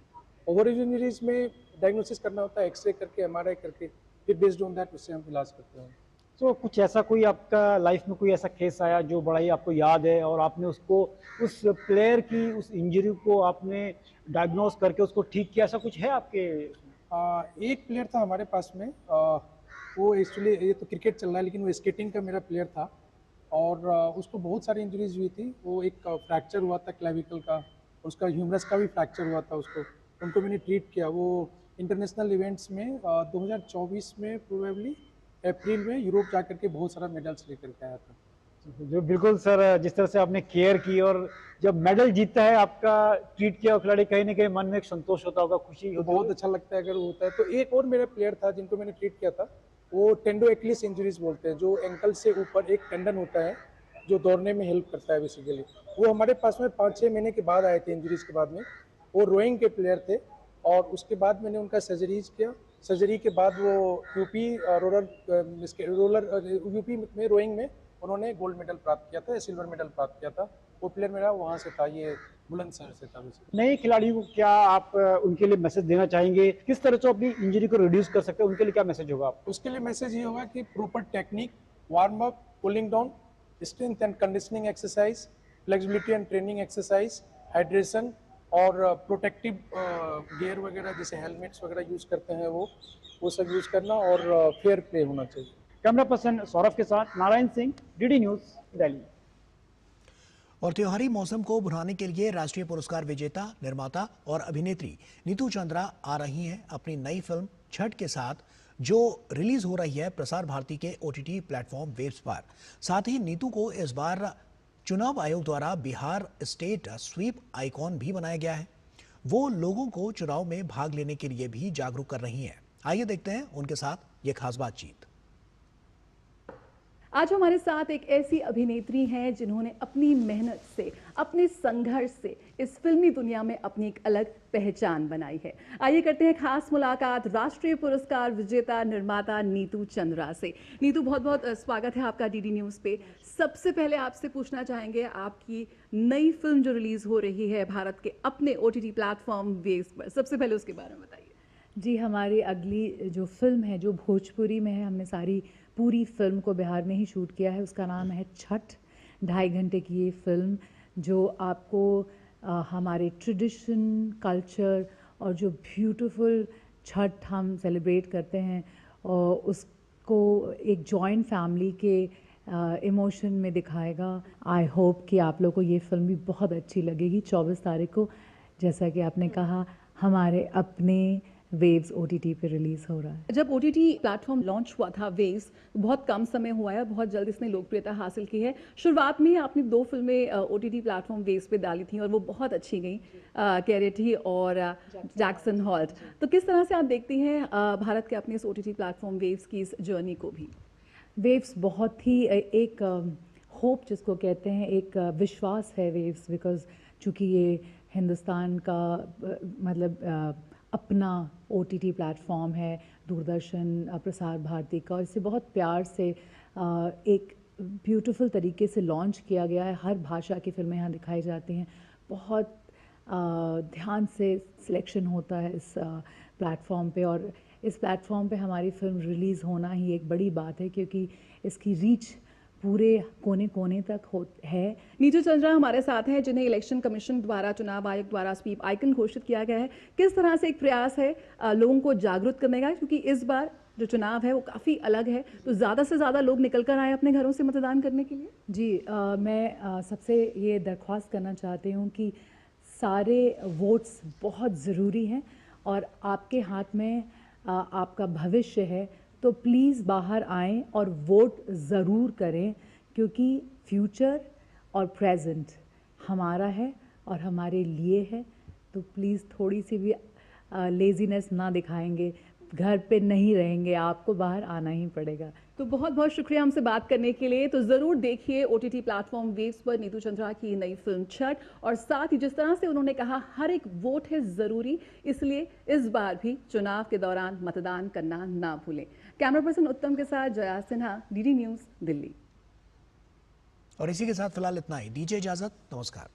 ओवरयूज इंजरीज में डायग्नोसिस करना होता है एक्सरे करके, MRI करके, फिर बेस्ड ऑन दैट उससे हम इलाज करते हैं। तो कुछ ऐसा कोई आपका लाइफ में कोई ऐसा केस आया जो बड़ा ही आपको याद है और आपने उसको, उस प्लेयर की उस इंजरी को आपने डायग्नोस करके उसको ठीक किया, ऐसा कुछ है आपके? एक प्लेयर था हमारे पास में, वो एक्चुअली ये तो क्रिकेट चल रहा है लेकिन वो स्केटिंग का मेरा प्लेयर था, और उसको बहुत सारी इंजरीज हुई थी। वो एक फ्रैक्चर हुआ था क्लेविकल का, उसका ह्यूमरस का भी फ्रैक्चर हुआ था उसको, उनको मैंने ट्रीट किया। वो इंटरनेशनल इवेंट्स में 2024 में प्रोबेबली अप्रैल में यूरोप जा करके बहुत सारा मेडल्स लेकर के आया था। जो बिल्कुल सर, जिस तरह से आपने केयर की और जब मेडल जीतता है, आपका ट्रीट किया खिलाड़ी, कहीं ना कहीं मन में एक संतोष होता होगा, खुशी होती, बहुत अच्छा लगता है अगर वो होता है। तो एक और मेरा प्लेयर था जिनको मैंने ट्रीट किया था, वो टेंडो एक्लिस इंजरीज बोलते हैं, जो एंकल से ऊपर एक टेंडन होता है जो दौड़ने में हेल्प करता है बेसिकली। वो हमारे पास में 5-6 महीने के बाद आए थे इंजरीज के बाद में। वो रोइंग के प्लेयर थे और उसके बाद मैंने उनका सर्जरीज किया। सर्जरी के बाद वो यूपी में रोइंग में उन्होंने गोल्ड मेडल प्राप्त किया था, सिल्वर मेडल प्राप्त किया था। वो प्लेयर मेरा वहाँ से था, ये बुलंदशहर से था। नए खिलाड़ियों को क्या आप उनके लिए मैसेज देना चाहेंगे, किस तरह से अपनी इंजरी को रिड्यूस कर सकते हैं, उनके लिए क्या मैसेज होगा आप? उसके लिए मैसेज ये होगा कि proper technique, warm up, cooling down, strength and conditioning exercise, flexibility and training exercise, hydration और प्रोटेक्टिव गियर वगैरह जैसे हेलमेट्स वगैरह यूज करते हैं वो सब यूज करना, और फेयर प्ले होना चाहिए। कैमरा पर्सन सौरभ के साथ नारायण सिंह, डीडी न्यूज, दिल्ली। और त्योहारी मौसम को भुनाने के लिए राष्ट्रीय पुरस्कार विजेता, निर्माता और अभिनेत्री नीतू चंद्रा आ रही हैं अपनी नई फिल्म छठ के साथ, जो रिलीज हो रही है प्रसार भारती के OTT प्लेटफॉर्म वेव्स पर। साथ ही नीतू को इस बार चुनाव आयोग द्वारा बिहार स्टेट स्वीप आइकॉन भी बनाया गया है। वो लोगों को चुनाव में भाग लेने के लिए भी जागरूक कर रही हैं। आइए देखते हैं उनके साथ ये खास बातचीत। आज हमारे साथ एक ऐसी अभिनेत्री हैं जिन्होंने अपनी मेहनत से, अपने संघर्ष से इस फिल्मी दुनिया में अपनी एक अलग पहचान बनाई है। आइए करते हैं खास मुलाकात राष्ट्रीय पुरस्कार विजेता निर्माता नीतू चंद्रा से। नीतू, बहुत बहुत स्वागत है आपका डीडी न्यूज़ पे। सबसे पहले आपसे पूछना चाहेंगे, आपकी नई फिल्म जो रिलीज हो रही है भारत के अपने OTT प्लेटफॉर्म वेव्स पर, सबसे पहले उसके बारे में बताइए। जी, हमारी अगली जो फिल्म है जो भोजपुरी में है, हमने सारी पूरी फिल्म को बिहार में ही शूट किया है। उसका नाम है छठ। 2.5 घंटे की ये फिल्म जो आपको हमारे ट्रेडिशन, कल्चर और जो ब्यूटीफुल छठ हम सेलिब्रेट करते हैं और उसको एक जॉइंट फैमिली के इमोशन में दिखाएगा। आई होप कि आप लोगों को ये फिल्म भी बहुत अच्छी लगेगी। 24 तारीख को, जैसा कि आपने कहा, हमारे अपने वेव्स OTT पे रिलीज हो रहा है। जब OTT प्लेटफॉर्म लॉन्च हुआ था वेव्स, बहुत कम समय हुआ है, बहुत जल्द इसने लोकप्रियता हासिल की है। शुरुआत में आपने 2 फिल्में OTT प्लेटफॉर्म वेव्स पे डाली थी और वो बहुत अच्छी गई, कैरेटी और जैक्सन हॉल्ट। तो किस तरह से आप देखती हैं भारत के अपने इस OTT प्लेटफॉर्म वेव्स की इस जर्नी को भी? वेव्स बहुत ही एक होप जिसको कहते हैं, एक विश्वास है वेव्स, बिकॉज चूँकि ये हिंदुस्तान का मतलब अपना OTT प्लेटफॉर्म है, दूरदर्शन, प्रसार भारती का, और इसे बहुत प्यार से एक ब्यूटीफुल तरीके से लॉन्च किया गया है। हर भाषा की फिल्में यहाँ दिखाई जाती हैं। बहुत ध्यान से सिलेक्शन होता है इस प्लेटफॉर्म पे, और इस प्लेटफॉर्म पे हमारी फिल्म रिलीज़ होना ही एक बड़ी बात है, क्योंकि इसकी रीच पूरे कोने कोने तक है। नीतू चंद्रा हमारे साथ हैं, जिन्हें इलेक्शन कमीशन द्वारा, चुनाव आयोग द्वारा स्वीप आइकन घोषित किया गया है। किस तरह से एक प्रयास है लोगों को जागरूक करने का, क्योंकि इस बार जो चुनाव है वो काफ़ी अलग है, तो ज़्यादा से ज़्यादा लोग निकल कर आए अपने घरों से मतदान करने के लिए? जी, मैं सबसे ये दरख्वास्त करना चाहती हूँ कि सारे वोट्स बहुत ज़रूरी हैं और आपके हाथ में आपका भविष्य है, तो प्लीज़ बाहर आएं और वोट ज़रूर करें, क्योंकि फ्यूचर और प्रेजेंट हमारा है और हमारे लिए है। तो प्लीज़ थोड़ी सी भी लेज़ीनेस ना दिखाएंगे, घर पे नहीं रहेंगे, आपको बाहर आना ही पड़ेगा। तो बहुत बहुत शुक्रिया हमसे बात करने के लिए। तो ज़रूर देखिए OTT प्लेटफॉर्म वेव्स पर नीतू चंद्रा की नई फिल्म छठ, और साथ ही जिस तरह से उन्होंने कहा हर एक वोट है ज़रूरी, इसलिए इस बार भी चुनाव के दौरान मतदान करना ना भूलें। कैमरा पर्सन उत्तम के साथ जया सिन्हा, DD न्यूज़, दिल्ली। और इसी के साथ फिलहाल इतना ही, दीजिए इजाजत, नमस्कार।